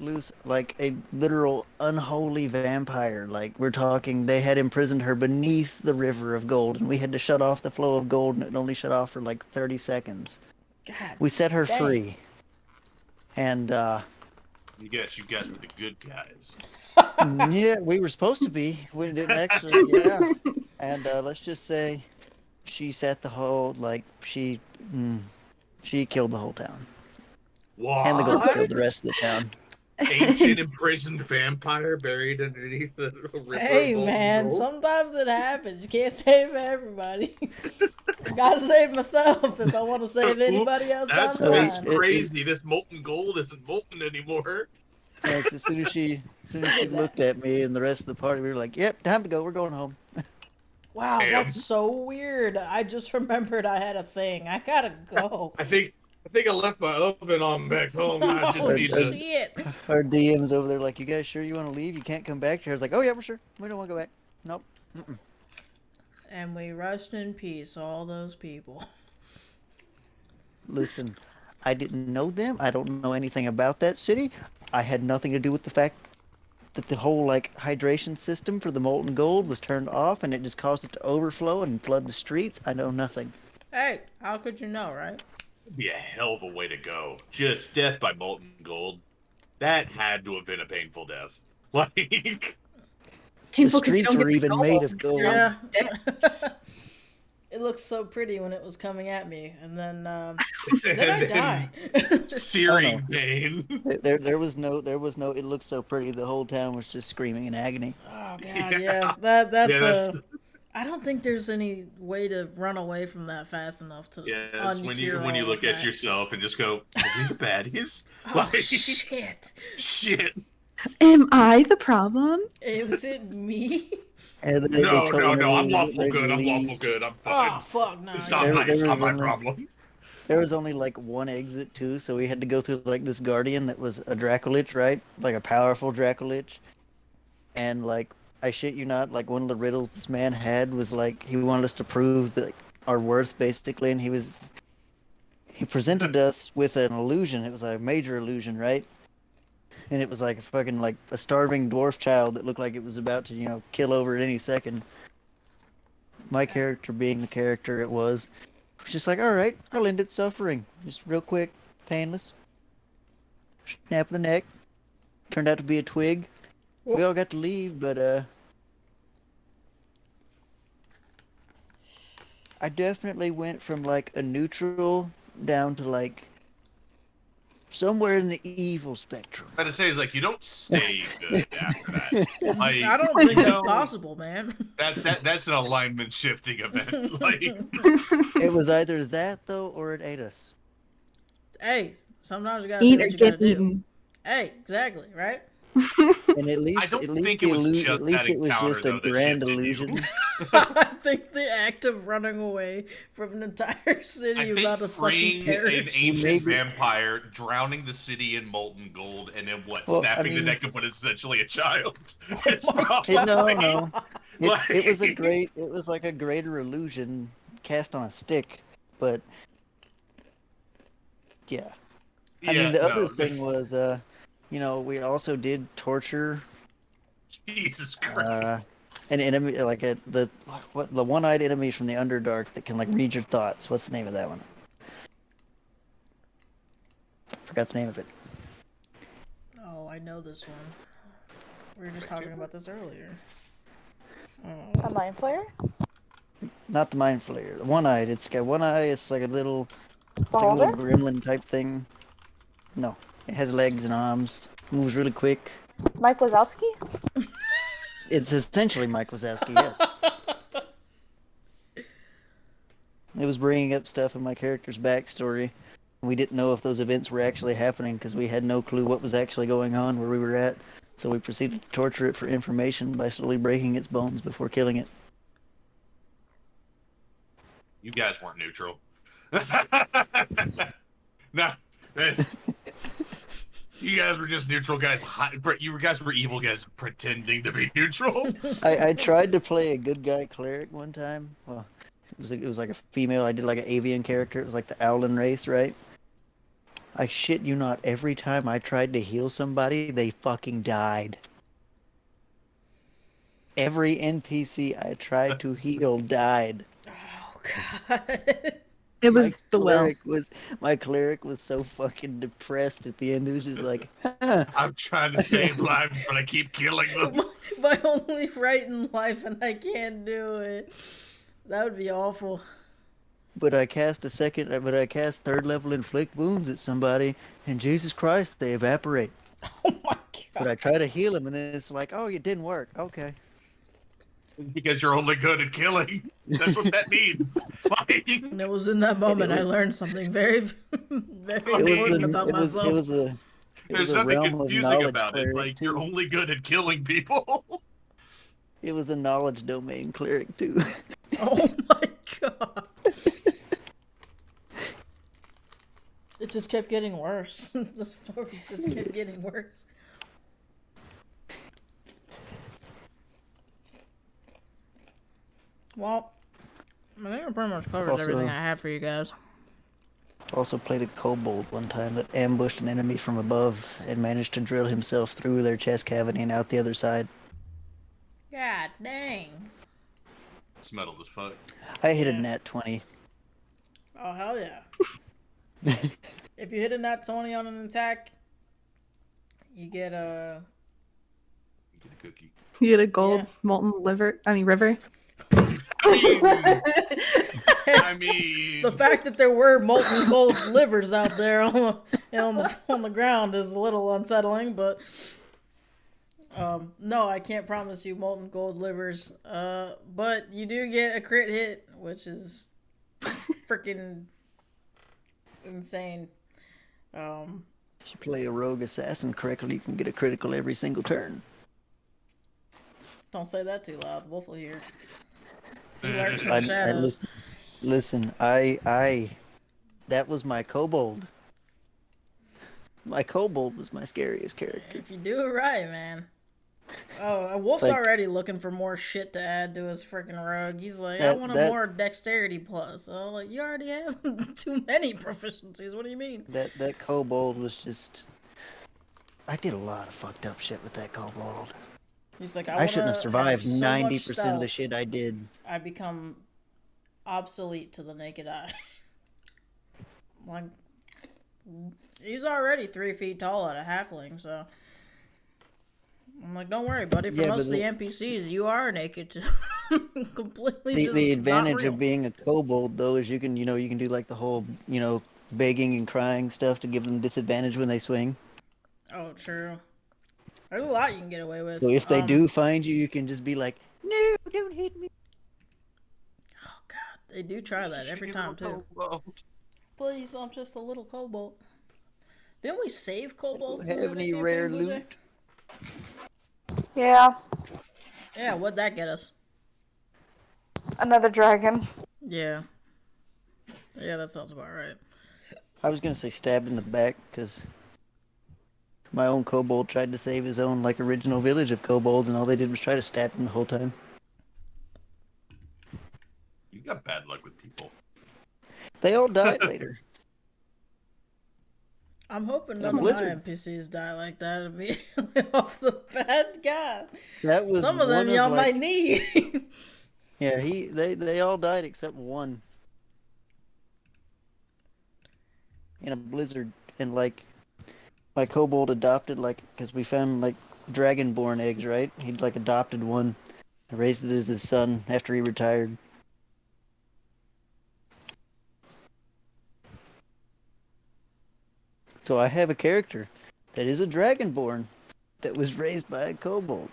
loose like a literal unholy vampire. Like we're talking, they had imprisoned her beneath the river of gold, and we had to shut off the flow of gold, and it only shut off for like 30 seconds. God. We set her dang. free, and You guys were the good guys. yeah, we were supposed to be. We didn't actually, yeah. And let's just say, she set the whole she killed the whole town. What? And the gold killed the rest of the town. ancient imprisoned vampire buried underneath the river. Hey of molten man, gold. sometimes it happens. You can't save everybody. Gotta save myself if I want to save anybody Oops, else that's down the right. that's line. crazy. This molten gold isn't molten anymore. Yes, as soon as she looked at me and the rest of the party, we were like, "Yep, time to go. We're going home." Wow, Damn. that's so weird. I just remembered I had a thing. I gotta go. I think I left my oven on back home. I just Oh need to. shit! Our DM's over there like, "You guys sure you want to leave? You can't come back here." I was like, "Oh yeah, we're sure. We don't want to go back. Nope." Mm-mm. And we rushed in peace, all those people. Listen, I didn't know them. I don't know anything about that city. I had nothing to do with the fact that the whole like hydration system for the molten gold was turned off and it just caused it to overflow and flood the streets. I know nothing. Hey, how could you know, right? It'd be a hell of a way to go. Just death by molten gold. That had to have been a painful death. Like, Painful The 'cause you streets don't were get even the made gold. of gold. Yeah. Dead. It looked so pretty when it was coming at me, and then and I then died. searing Oh, no. pain. There was no. It looked so pretty. The whole town was just screaming in agony. Oh god, Yeah. yeah. That's Yeah, that's I don't think there's any way to run away from that fast enough to yes. When you unhear all look of at that. yourself and just go, "Are we the baddies?" Oh Like, shit! shit. Am I the problem? Was it me? And they No, told no, me no. I'm we lawful were good. to I'm lawful leave. good. I'm fine. Oh fuck no! It's not There- my, there it's not was my only- problem. There was only like one exit too, so we had to go through like this guardian that was a Dracolich, right? Like a powerful Dracolich. And like, I shit you not, like one of the riddles this man had was like he wanted us to prove that our worth basically, and he presented us with an illusion. It was a major illusion, right? And it was like a fucking like a starving dwarf child that looked like it was about to kill over at any second. My character being the character it was just like, all right, I'll end its suffering, just real quick, painless. Snap of the neck. Turned out to be a twig. We all got to leave, but I definitely went from like a neutral down to like somewhere in the evil spectrum. I had to say is like you don't stay good after that. Like, I don't think that's no, possible, man. That's an alignment shifting event. Like, It was either that though, or it ate us. Hey, sometimes you gotta Eat do or what you gotta get do. eaten. Hey, exactly, right? And at least, I don't at least think the it was illusion, just at least that it was encounter, just a though, that grand shifted you. illusion. I think the act of running away from an entire city I about think to fucking freeing an perish. ancient Maybe- vampire, drowning the city in molten gold, and then what? Well, I snapping the mean- neck of what is essentially a child. It's my probably- No. It was Like- it was like a greater illusion cast on a stick, but yeah. I mean, the no. other thing was, we also did torture Jesus Christ. an enemy, like the one-eyed enemy from the Underdark that can like read your thoughts. What's the name of that one? Forgot the name of it. Oh, I know this one. We were just talking about this earlier. A mind flayer? Not the Mind Flayer. The one-eyed. It's got one eye. It's like a little Beholder? gremlin type thing. No, it has legs and arms. Moves really quick. Mike Wazowski? It's essentially Mike Wazowski, yes. It was bringing up stuff in my character's backstory. We didn't know if those events were actually happening because we had no clue what was actually going on where we were at. So we proceeded to torture it for information by slowly breaking its bones before killing it. You guys weren't neutral. No. You guys were just neutral guys. You guys were evil guys pretending to be neutral. I tried to play a good guy cleric one time. Well, it was like a female. I did like an avian character. It was like the Owlin race, right? I shit you not. Every time I tried to heal somebody, they fucking died. Every NPC I tried to heal died. Oh god. It was the will. My cleric was so fucking depressed at the end. It was just like, huh. I'm trying to save lives, but I keep killing them. My only right in life, and I can't do it. That would be awful. But I cast third level inflict wounds at somebody, and Jesus Christ, they evaporate. Oh my But god. I try to heal him, and then it's like, oh, it didn't work. Okay. Because you're only good at killing. That's what that means. Like, And it was in that moment I learned something very, very It was important a, about it was, it myself. was a, it was there's a nothing realm of confusing knowledge about it. cleric Like, you're too. only good at killing people. It was a knowledge domain cleric too. Oh my god. It just kept getting worse. The story just kept getting worse. Well, I think I pretty much covered Also- everything I had for you guys. Also played a kobold one time that ambushed an enemy from above and managed to drill himself through their chest cavity and out the other side. God dang. It's metal as fuck. I hit a Yeah. nat 20. Oh, hell yeah. If you hit a nat 20 on an attack, you get a... Get a cookie. You get a gold Yeah. molten river. I mean, The fact that there were molten gold livers out there on the ground is a little unsettling, but no, I can't promise you molten gold livers. But you do get a crit hit, which is freaking insane. If you play a rogue assassin correctly, you can get a critical every single turn. Don't say that too loud. Wolf will hear. He I- lurks in I the shadows. listen, that was my kobold. My kobold was my scariest character. If you do it right, man. Oh, Wolf's Like- already looking for more shit to add to his freaking rogue. He's like, I That- want a that- more dexterity plus. So I'm like, you already have too many proficiencies. What do you mean? That kobold was just. I did a lot of fucked up shit with that kobold. He's like, I shouldn't have survived so 90% of the stealth, shit I did. I become obsolete to the naked eye. Like, he's already 3 feet tall at a halfling, so. I'm like, don't worry, buddy. For Yeah, most but of the NPCs, you are naked to completely. The just the not advantage real. of being a kobold though is you can do like the whole begging and crying stuff to give them disadvantage when they swing. Oh, true. There's a lot you can get away with. So if they do find you, you can just be like, no, don't hit me. Oh God, they do try that every time too. Please, I'm just a little kobold. Didn't we save kobolds? in the Have other any campaign, rare BJ? loot? Yeah, Yeah, what'd that get us? another dragon. Yeah. Yeah, that sounds about right. I was gonna say stabbed in the back because my own kobold tried to save his own like original village of kobolds, and all they did was try to stab him the whole time. You got bad luck with people. They all died later. I'm hoping Yeah, none of my Blizzard. NPCs die like that immediately off the bat. God, That was some of them one y'all like, might need. Yeah, they all died except one. In a blizzard, and like my kobold adopted because we found like dragonborn eggs, right? He'd like adopted one, and raised it as his son after he retired. So I have a character that is a dragonborn that was raised by a kobold.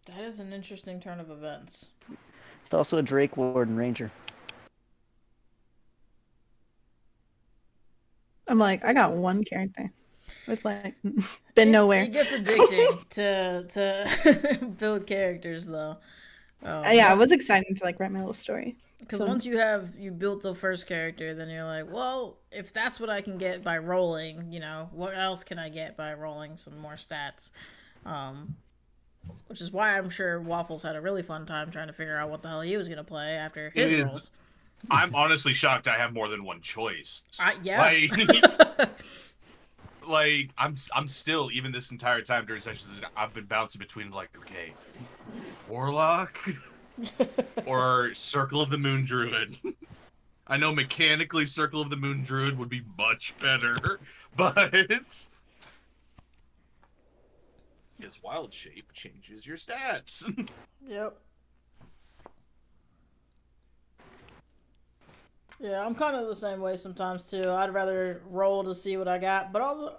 That is an interesting turn of events. It's also a Drake Warden Ranger. I'm like, I got one character with like been nowhere. It gets addicting to build characters though. Yeah, it was exciting to like write my little story. Because So- once you built the first character, then you're like, well, if that's what I can get by rolling, what else can I get by rolling some more stats? Which is why I'm sure Waffles had a really fun time trying to figure out what the hell he was gonna play after his It is- rolls. I'm honestly shocked I have more than one choice. Yeah. Like, I'm still, even this entire time during sessions, I've been bouncing between like, okay, Warlock or Circle of the Moon Druid. I know mechanically Circle of the Moon Druid would be much better, but his wild shape changes your stats. Yep. Yeah, I'm kind of the same way sometimes too. I'd rather roll to see what I got, but all the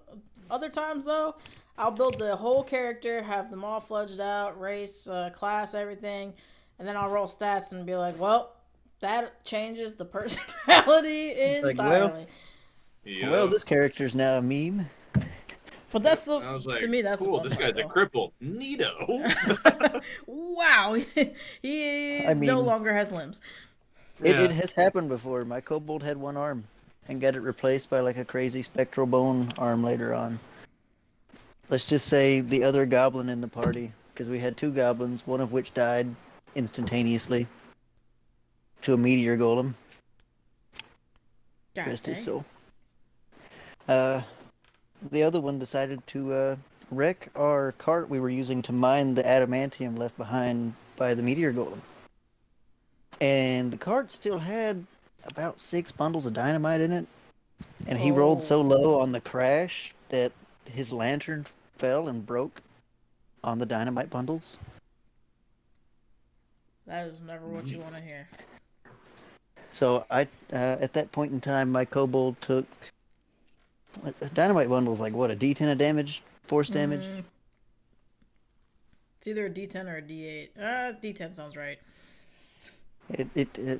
other times though, I'll build the whole character, have them all fledged out, race, class, everything, and then I'll roll stats and be like, well, that changes the personality It's like, entirely. well, this character's now a meme. But that's the I was like, to me that's cool. the This fun guy's a part, cripple. Neato. though. Wow, he I no mean- longer has limbs. It has happened before. My kobold had one arm and got it replaced by like a crazy spectral bone arm later on. Let's just say the other goblin in the party, because we had two goblins, one of which died instantaneously to a meteor golem. God Rest his dang. soul. The other one decided to wreck our cart we were using to mine the adamantium left behind by the meteor golem. And the cart still had about 6 bundles of dynamite in it. And he rolled so Oh. low on the crash that his lantern fell and broke on the dynamite bundles. That is never what you want to hear. So I, at that point in time, my kobold took a dynamite bundle's like what, a D10 of damage, force damage. It's either a D10 or a D8. D10 sounds right.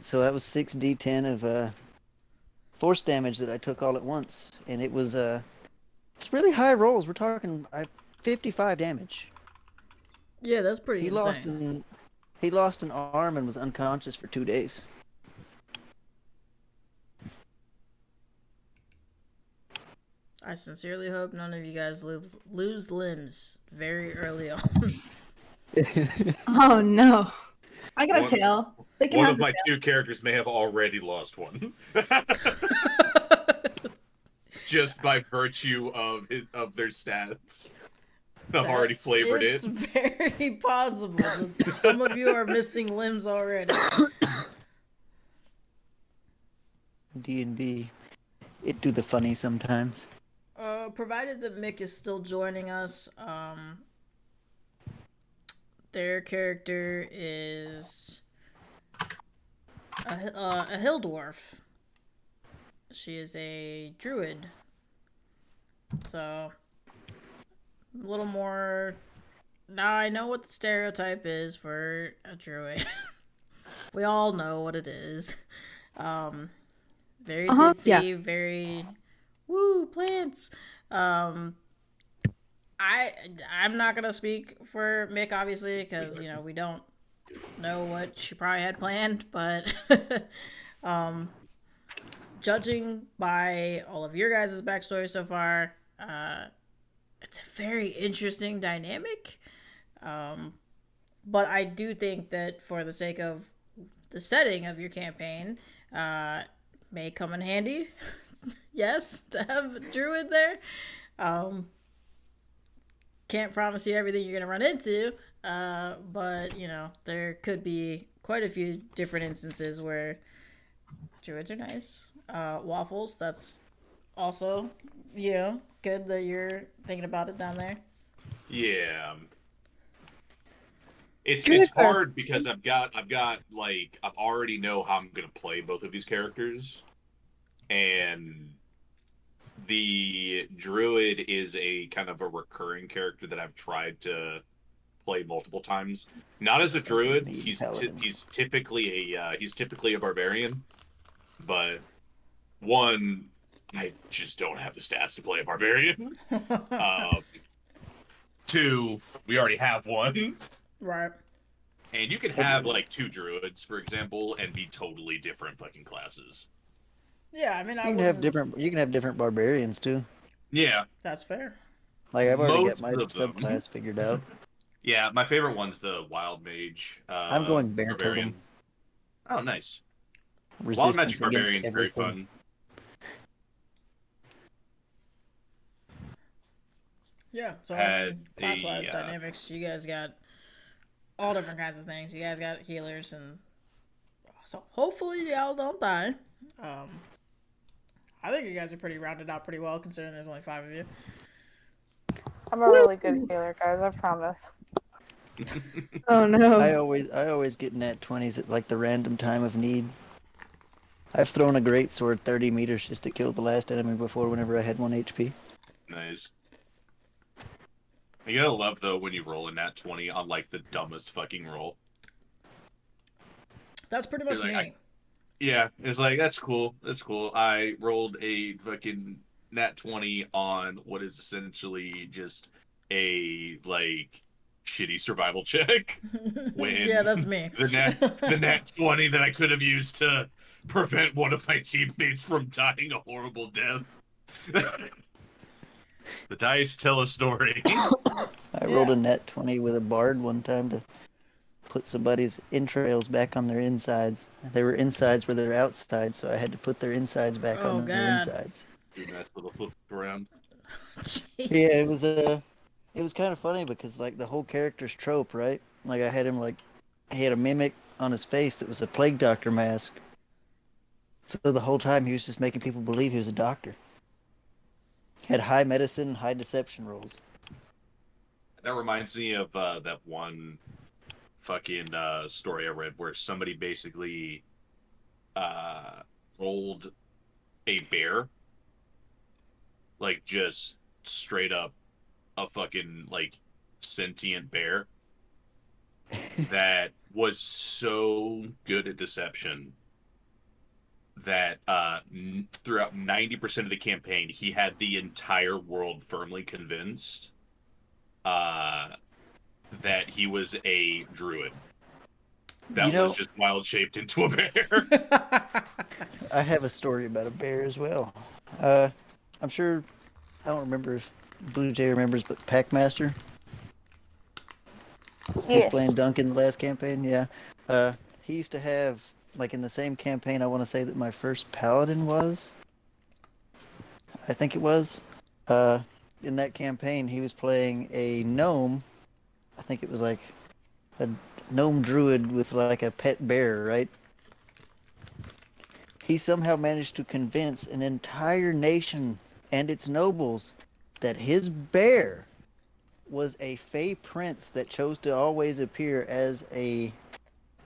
So that was 6 D10 of force damage that I took all at once, and it was it's really high rolls. We're talking 55 damage. Yeah, that's pretty He insane. lost an arm and was unconscious for 2 days. I sincerely hope none of you guys lose limbs very early on. Oh no. I got a One- tail. They can One have of the my tail. 2 characters may have already lost one. Just by virtue of their stats. I've already flavored it's it. very possible that some of you are missing limbs already. D&B, it do the funny sometimes. Provided that Mick is still joining us, their character is a hill dwarf. She is a druid, so a little more. Now I know what the stereotype is for a druid. We all know what it is. Very ditzy, yeah. very woo plants. I'm not gonna speak for Mick, obviously, because we don't know what she probably had planned, but judging by all of your guys' backstory so far, it's a very interesting dynamic. But I do think that for the sake of the setting of your campaign, may come in handy. Yes, to have a druid there. Can't promise you everything you're gonna run into, but there could be quite a few different instances where druids are nice. Waffles, that's also good that you're thinking about it down there. Yeah. It's Druid hard because I've already know how I'm gonna play both of these characters. And the druid is a kind of a recurring character that I've tried to play multiple times. Not as a druid. He's typically a barbarian, but one, I just don't have the stats to play a barbarian. 2, we already have one. Right. And you can have like 2 druids, for example, and be totally different fucking classes. Yeah, I mean, You can have different barbarians too. Yeah. That's fair. Like I've already got Most my of them. subclass figured out. Yeah, my favorite one's the wild mage. I'm going bear barbarian. totem. Oh, nice. Wild Resistance magic against barbarian's very everything. fun. Yeah, so Had class-wise the, dynamics, you guys got all different kinds of things. You guys got healers, and so hopefully y'all don't die. I think you guys are pretty rounded out pretty well, considering there's only 5 of you. I'm a really good healer, guys. I promise. Oh no. I always get nat 20s at like the random time of need. I've thrown a great sword 30 meters just to kill the last enemy before whenever I had 1 HP. Nice. You gotta love though when you roll a nat 20 on like the dumbest fucking roll. That's pretty much You're like, me. Yeah, it's like that's cool. That's cool. I rolled a fucking nat 20 on what is essentially just a like shitty survival check. When Yeah, that's me. the nat 20 that I could have used to prevent one of my teammates from dying a horrible death. The dice tell a story. I rolled Yeah. a net 20 with a bard one time to put somebody's entrails back on their insides. They were insides where they're outside, so I had to put their insides back Oh, on their God. insides. Do a nice little flip around. Yeah, it Jesus. was kind of funny because like the whole character's trope, right? Like I had him like he had a mimic on his face that was a plague doctor mask. So the whole time he was just making people believe he was a doctor. Had high medicine, high deception rolls. That reminds me of that one fucking story I read where somebody basically rolled a bear, like just straight up a fucking like sentient bear that was so good at deception that throughout 90% of the campaign he had the entire world firmly convinced that he was a druid that You know- was just wild shaped into a bear. I have a story about a bear as well. I'm sure I don't remember if Blue Jay remembers, but Packmaster. He was Yeah. playing Dunk in the last campaign, yeah. He used to have, like in the same campaign, I want to say that my first paladin was. I think it was. In that campaign, he was playing a gnome. I think it was like a gnome druid with like a pet bear, right? He somehow managed to convince an entire nation and its nobles that his bear was a fey prince that chose to always appear as a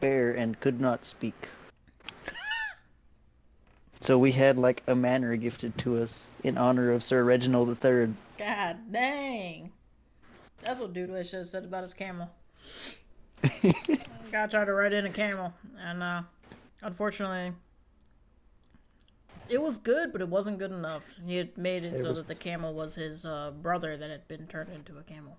bear and could not speak. So we had like a manor gifted to us in honor of Sir Reginald III. God dang. That's what Dude should have said about his camel. Guy tried to write in a camel, and unfortunately, it was good, but it wasn't good enough. He had made it so that the camel was his brother that had been turned into a camel.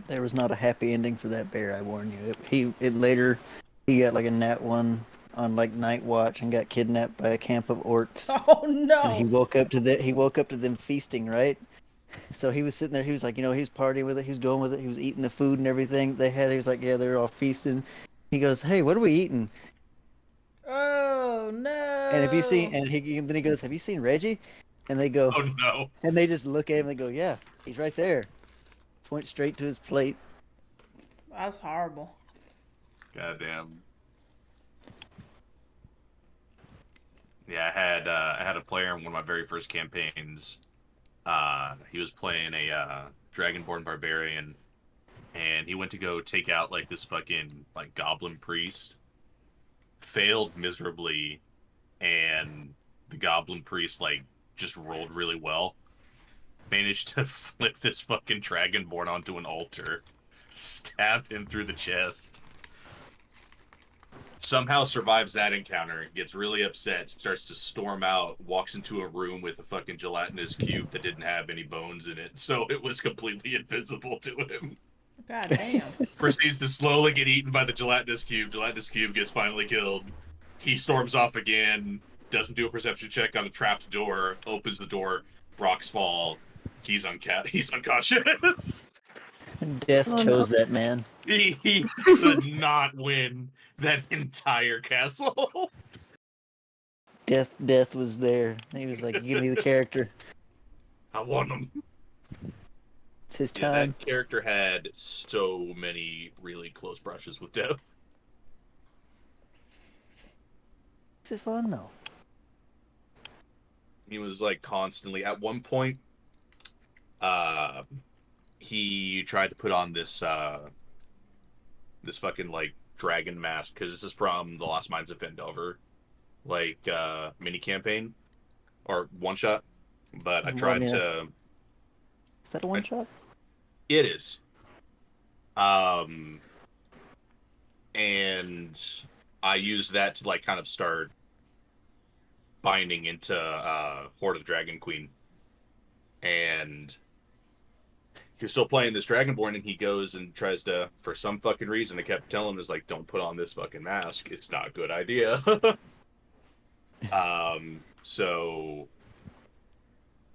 There was not a happy ending for that bear, I warn you. It later he got like a nat 1 on like night watch and got kidnapped by a camp of orcs. Oh And he no! woke up to them feasting, right? So he was sitting there, he was like, he was partying with it, he was going with it, he was eating the food and everything they had. He was like, yeah, they're all feasting. He goes, hey, what are we eating? Oh no! And have you seen? And then he goes, have you seen Reggie? And they go, Oh no. and they just look at him and they go, yeah, he's right there. Point straight to his plate. That's horrible. Goddamn. Yeah, I had a player in one of my very first campaigns. He was playing a Dragonborn barbarian, and he went to go take out like this fucking like goblin priest. Failed miserably, and the goblin priest like just rolled really well. Managed to flip this fucking Dragonborn onto an altar, stab him through the chest. Somehow survives that encounter, gets really upset, starts to storm out, walks into a room with a fucking gelatinous cube that didn't have any bones in it, so it was completely invisible to him. God damn. Proceeds to slowly get eaten by the gelatinous cube. Gelatinous cube gets finally killed. He storms off again, doesn't do a perception check on a trapped door, opens the door, rocks fall. He's unconscious. Death Oh, chose no. that man. He could not win that entire castle. Death was there. He was like, give me the character. I want him. It's his Yeah, time. that character had so many really close brushes with death. Makes it fun though. He was like constantly at one point he tried to put on this this fucking like dragon mask because this is from the Lost Mines of Vendover, like mini campaign or one shot, but I Well, tried yeah. to. Is that a one shot? It is. And I used that to like kind of start binding into Horde of the Dragon Queen, and he's still playing this Dragonborn, and he goes and tries to, for some fucking reason, I kept telling him, is like, don't put on this fucking mask. It's not a good idea. So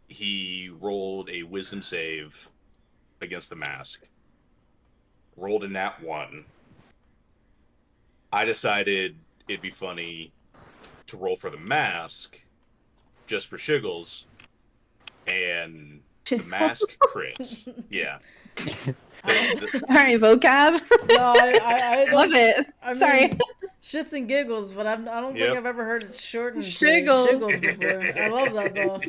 he rolled a wisdom save against the mask. Rolled a nat 1. I decided it'd be funny to roll for the mask, just for shiggles, and the mask crit. Yeah. All right, vocab. No, I Love it. I mean, Sorry. shits and giggles, but I don't think Yep. I've ever heard it shortened to Shiggles. shiggles before. I love that though.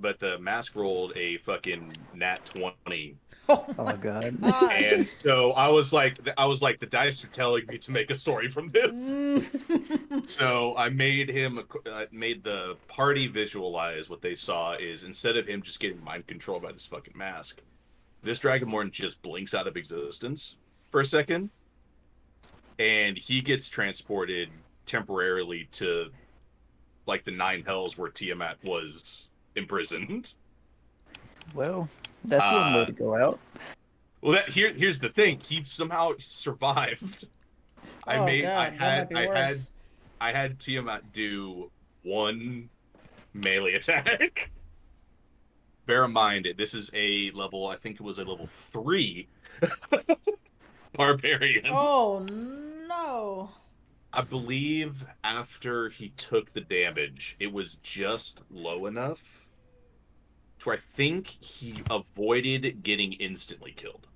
But the mask rolled a fucking nat 20. Oh Oh my god. god. And so I was like, the dice are telling me to make a story from this. So I made made the party visualize what they saw is, instead of him just getting mind controlled by this fucking mask, this Dragonborn just blinks out of existence for a second, and he gets transported temporarily to like the 9 hells where Tiamat was imprisoned. Well, that's one way to go out. Well, here's the thing. He somehow survived. Oh, God, that might be worse. I had Tiamat do 1 melee attack. Bear in mind, this is a level, I think it was a level 3 barbarian. Oh no. I believe after he took the damage, it was just low enough to where I think he avoided getting instantly killed.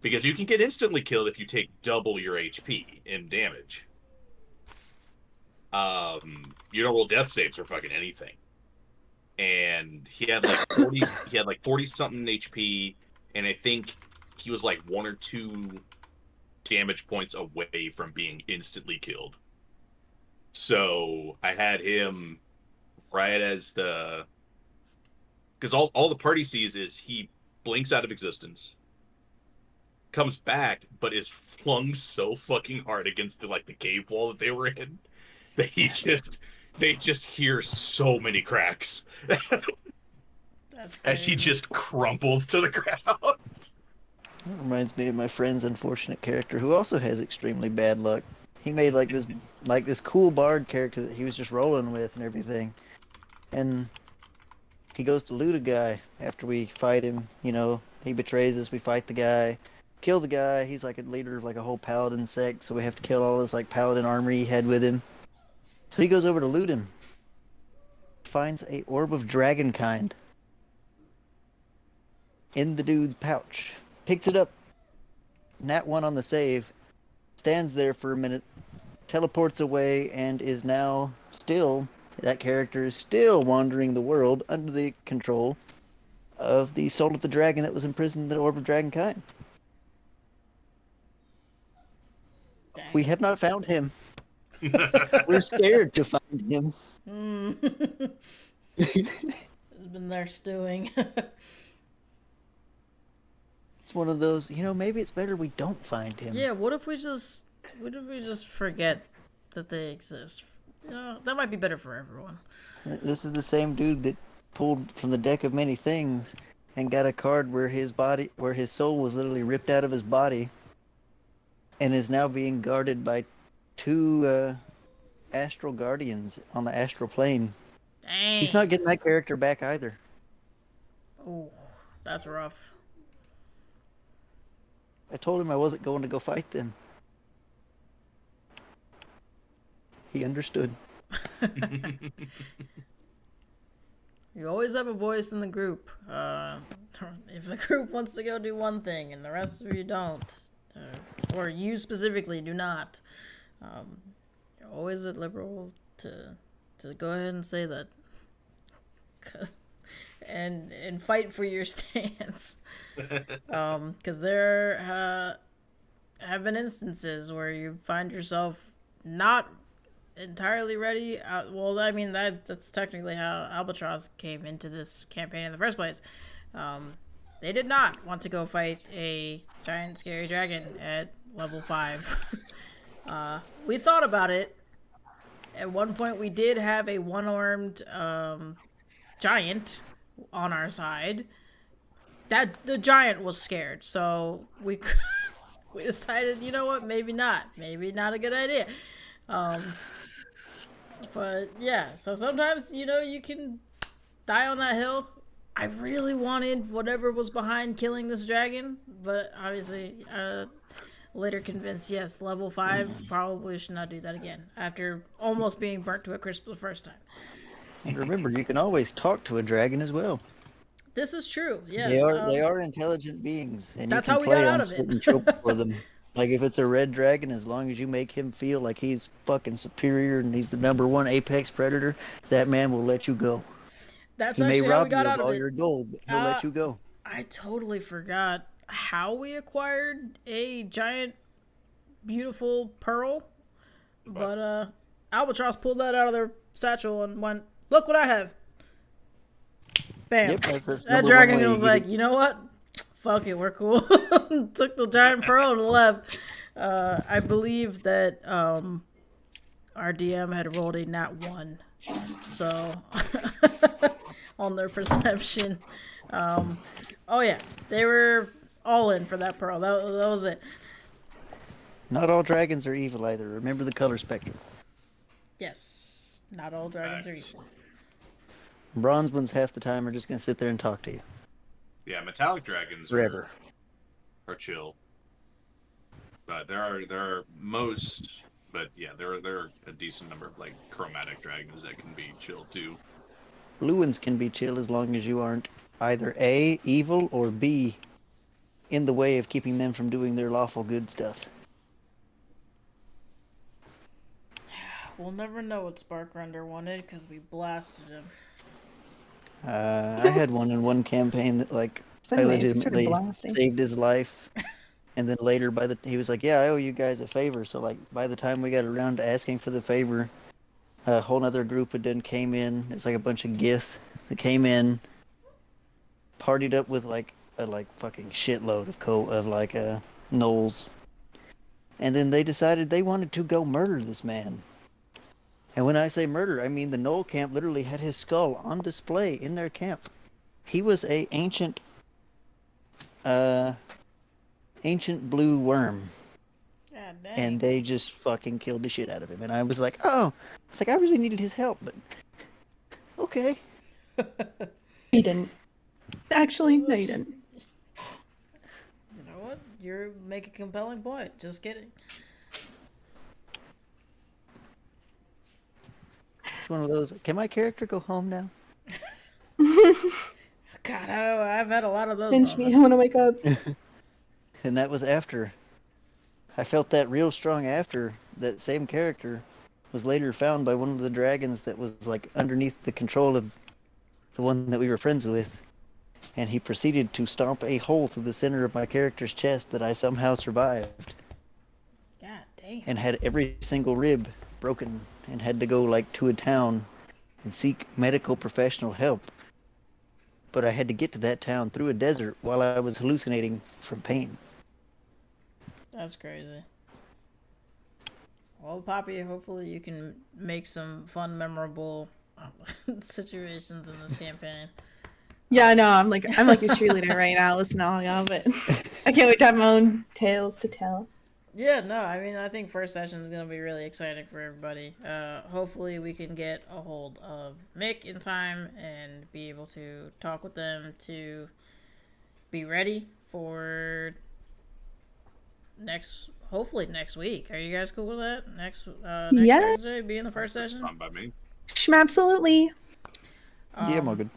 Because you can get instantly killed if you take double your HP in damage. You don't roll death saves or fucking anything. And he had like 40 something HP, and I think he was like 1 or 2 damage points away from being instantly killed. So I had him right as because all the party sees is he blinks out of existence, comes back, but is flung so fucking hard against the cave wall that they were in that they just hear so many cracks That's as he crazy. just crumples to the ground. That reminds me of my friend's unfortunate character who also has extremely bad luck. He made this cool bard character that he was just rolling with and everything. And he goes to loot a guy after we fight him, he betrays us, we fight the guy, kill the guy, he's like a leader of like a whole paladin sect, so we have to kill all this like paladin armor he had with him. So he goes over to loot him. Finds a orb of dragonkind in the dude's pouch. Picks it up, nat 1 on the save, stands there for a minute, teleports away, and is now that character is still wandering the world under the control of the soul of the dragon that was imprisoned in the orb of dragonkind. Dang. We have not found him. We're scared to find him. It's been there stewing. It's one of those, maybe it's better we don't find him. Yeah, what if we just forget that they exist? That might be better for everyone. This is the same dude that pulled from the deck of many things and got a card where his soul was literally ripped out of his body and is now being guarded by 2 astral guardians on the astral plane. Dang. He's not getting that character back either. Oh, that's rough. I told him I wasn't going to go fight them. He understood. You always have a voice in the group. If the group wants to go do one thing and the rest of you don't, or you specifically do not, you're always at liberal to go ahead and say that, and fight for your stance. Because there have been instances where you find yourself not entirely ready. Well, I mean that's technically how Albatross came into this campaign in the first place. They did not want to go fight a giant scary dragon at level 5. We thought about it. At one point, we did have a one-armed giant on our side. That the giant was scared, so we we decided, you know what, maybe not a good idea. But yeah, so sometimes, you know, you can die on that hill. I really wanted whatever was behind killing this dragon, but obviously later convinced, yes, level 5 probably should not do that again after almost being burnt to a crisp the first time. And remember, you can always talk to a dragon as well. This is true. Yes, They are intelligent beings, and that's you how can we play got on out of it. certain tropes for them. Like if it's a red dragon, as long as you make him feel like he's fucking superior and he's the #1 apex predator, that man will let you go. That's He may actually how we rob got you out of of all it. your gold, but he'll let you go. I totally forgot how we acquired a giant, beautiful pearl, but Albatross pulled that out of their satchel and went, "Look what I have!" Bam. Yep, that's That #1 dragon way you was get like, it. you know what? Fuck it, we're cool. Took the giant pearl and left. I believe that our DM had rolled a nat 1, so on their perception. Oh yeah, they were all in for that pearl. That was it. Not all dragons are evil either. Remember the color spectrum. Yes, not all dragons are Facts. evil. Bronze ones half the time are just gonna sit there and talk to you Yeah, metallic dragons forever. are chill. But there are most, but yeah, there are a decent number of like chromatic dragons that can be chill too. Blue ones can be chill as long as you aren't either A, evil, or B, in the way of keeping them from doing their lawful good stuff. We'll never know what Sparkrender wanted because we blasted him. I had one in one campaign that like I Anyways, he started legitimately blasting. saved his life, and then later he was like, "Yeah, I owe you guys a favor." So like by the time we got around to asking for the favor, a whole other group had then came in. It's like a bunch of Gith that came in, partied up with like a fucking shitload of gnolls, and then they decided they wanted to go murder this man. And when I say murder, I mean the Gnoll camp literally had his skull on display in their camp. He was a ancient blue worm, God dang. and they just fucking killed the shit out of him. And I was like, oh, it's like I really needed his help, but okay. You didn't. Actually, no, you didn't. You know what? You make a compelling point. Just kidding. It's one of those. Can my character go home now? God, I've had a lot of those Pinch me. I moments. want to wake up. And that was after. I felt that real strong after that same character was later found by one of the dragons that was like underneath the control of the one that we were friends with. And he proceeded to stomp a hole through the center of my character's chest that I somehow survived. God damn. And had every single rib broken and had to go like to a town and seek medical professional help. But I had to get to that town through a desert while I was hallucinating from pain. That's crazy. Well, Poppy, hopefully you can make some fun, memorable situations in this campaign. Yeah, no, I'm like your cheerleader right now. Listen to all y'all, but I can't wait to have my own tales to tell. Yeah, no, I mean, I think first session is going to be really exciting for everybody. Hopefully we can get a hold of Mick in time and be able to talk with them to be ready for hopefully next week. Are you guys cool with that? Next Yeah. Thursday being the first That's session? fine by me. Absolutely. Yeah, I'm all good.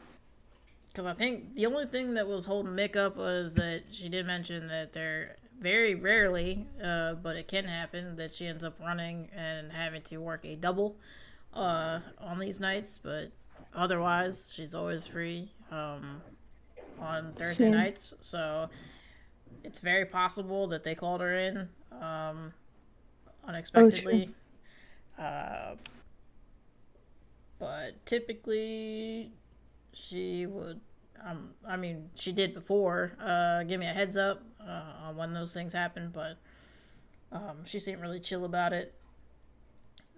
Because I think the only thing that was holding Mick up was that she did mention that they're very rarely, but it can happen, that she ends up running and having to work a double on these nights. But otherwise, she's always free on Thursday Same. nights. So it's very possible that they called her in unexpectedly. but typically she would. I mean, she did before. Give me a heads up on when those things happen, but she seemed really chill about it.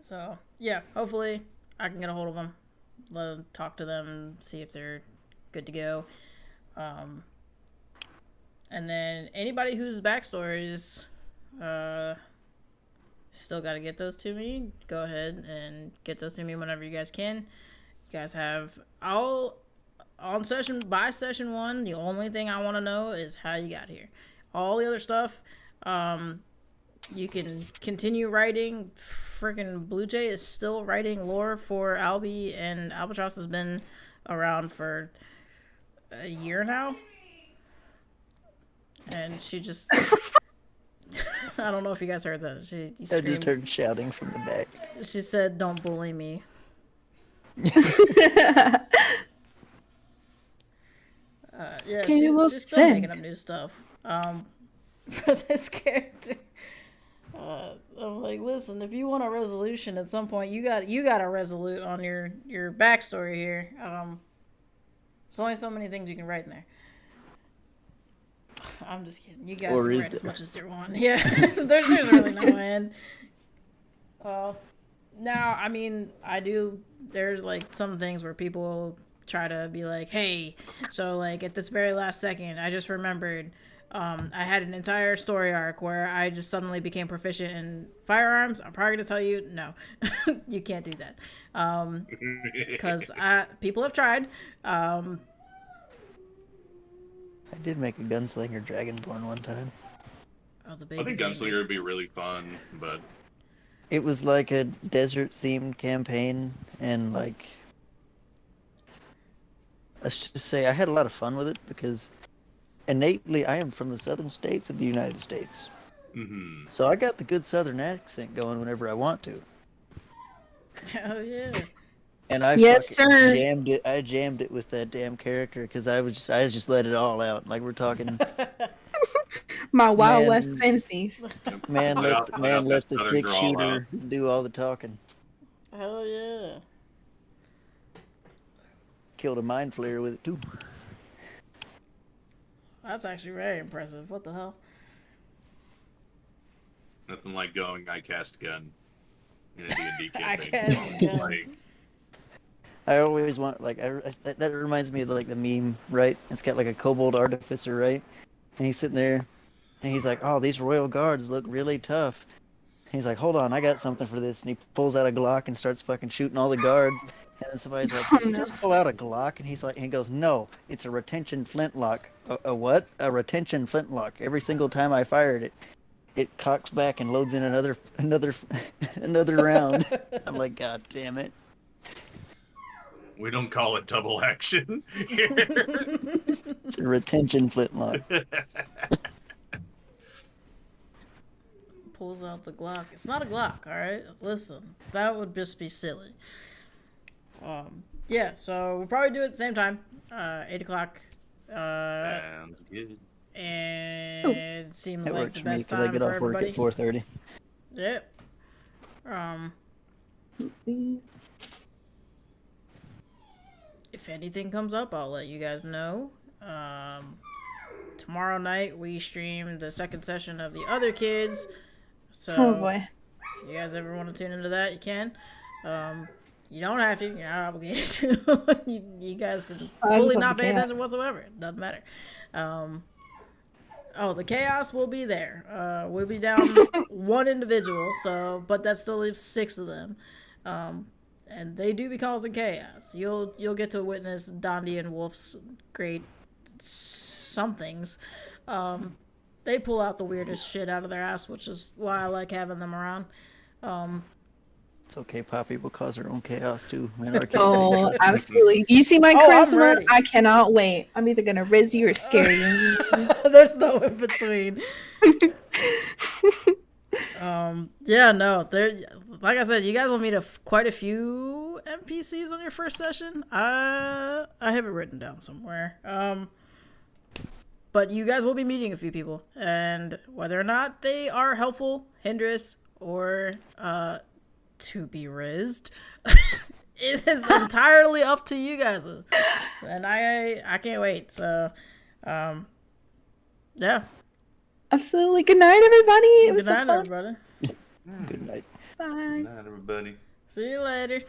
So yeah, hopefully I can get a hold of them, talk to them, see if they're good to go. And then anybody whose backstories still got to get those to me. Go ahead and get those to me whenever you guys can. You guys have all on session by session 1. The only thing I want to know is how you got here. All the other stuff, you can continue writing. Freaking Blue Jay is still writing lore for Albie, and Albatross has been around for a year now. And she just I don't know if you guys heard that. She I screamed. just heard shouting from the back. She said, "Don't bully me." Yeah, Can you she's still send? making up new stuff. For this character, I'm like, listen, if you want a resolution at some point, you got a resolute on your backstory here. There's only so many things you can write in there. I'm just kidding. You guys Or can is write as there? much as you want. Yeah, there's really no end. Now, I mean, I do. There's like some things where people try to be like, hey, so like at this very last second, I just remembered I had an entire story arc where I just suddenly became proficient in firearms. I'm probably gonna tell you, no, you can't do that, because people have tried. I did make a gunslinger dragonborn one time. Oh, the I think baby's Gunslinger angry. would be really fun, but It was like a desert themed campaign, and like, let's just say I had a lot of fun with it because innately I am from the southern states of the United States. mhm. So I got the good southern accent going whenever I want to. Hell yeah. And I Yes, fucking sir. jammed it. I jammed it with that damn character because I just let it all out. Like we're talking, My Wild Man. West fantasies. man Let let out- the, let man out that let the southern drawl 6-shooter do all the talking. Hell yeah. Killed a mind flayer with it too. That's actually very impressive. What the hell? Nothing like going, I cast gun in a D&D I campaign. cast gun. Like, I always want that reminds me of like the meme, right? It's got like a kobold artificer, right? And he's sitting there, and he's like, "Oh, these royal guards look really tough." He's like, "Hold on, I got something for this." And he pulls out a Glock and starts fucking shooting all the guards. And then somebody's like, "Did you no. just pull out a Glock?" And he's like, and he goes, "No, it's a retention flintlock." A what? A retention flintlock. Every single time I fired it, it cocks back and loads in another round. I'm like, God damn it. we don't call it double action here. It's a retention flintlock. Pulls out the Glock. It's not a Glock, alright? Listen, that would just be silly. Yeah, so we'll probably do it at the same time. 8 o'clock. Sounds good. And it seems That like works the for me best because I time get for off work everybody. at 4:30. Yep. If anything comes up, I'll let you guys know. Tomorrow night we stream the second session of the other kids. So Oh boy. if you guys ever want to tune into that, you can. You don't have to. You're not obligated to. you guys can I fully just not hope you pay can't. attention whatsoever. It doesn't matter. Oh, the chaos will be there. We'll be down one individual, but that still leaves 6 of them. And they do be causing chaos. You'll get to witness Dondi and Wolf's great somethings. They pull out the weirdest shit out of their ass, which is why I like having them around. It's okay, Poppy will cause her own chaos too. Man, our Oh, campaign- absolutely. You see my Oh, I'm charisma? ready. I cannot wait. I'm either gonna riz you or scare you. There's no in between. Yeah, no. There, like I said, you guys will meet quite a few NPCs on your first session. I have it written down somewhere. But you guys will be meeting a few people, and whether or not they are helpful, hindrance, or to be rizzed, It's entirely up to you guys, and I can't wait. So, yeah. Absolutely. Good night, everybody. It was Good night, so fun. everybody. Good night. Bye. Good night, everybody. See you later.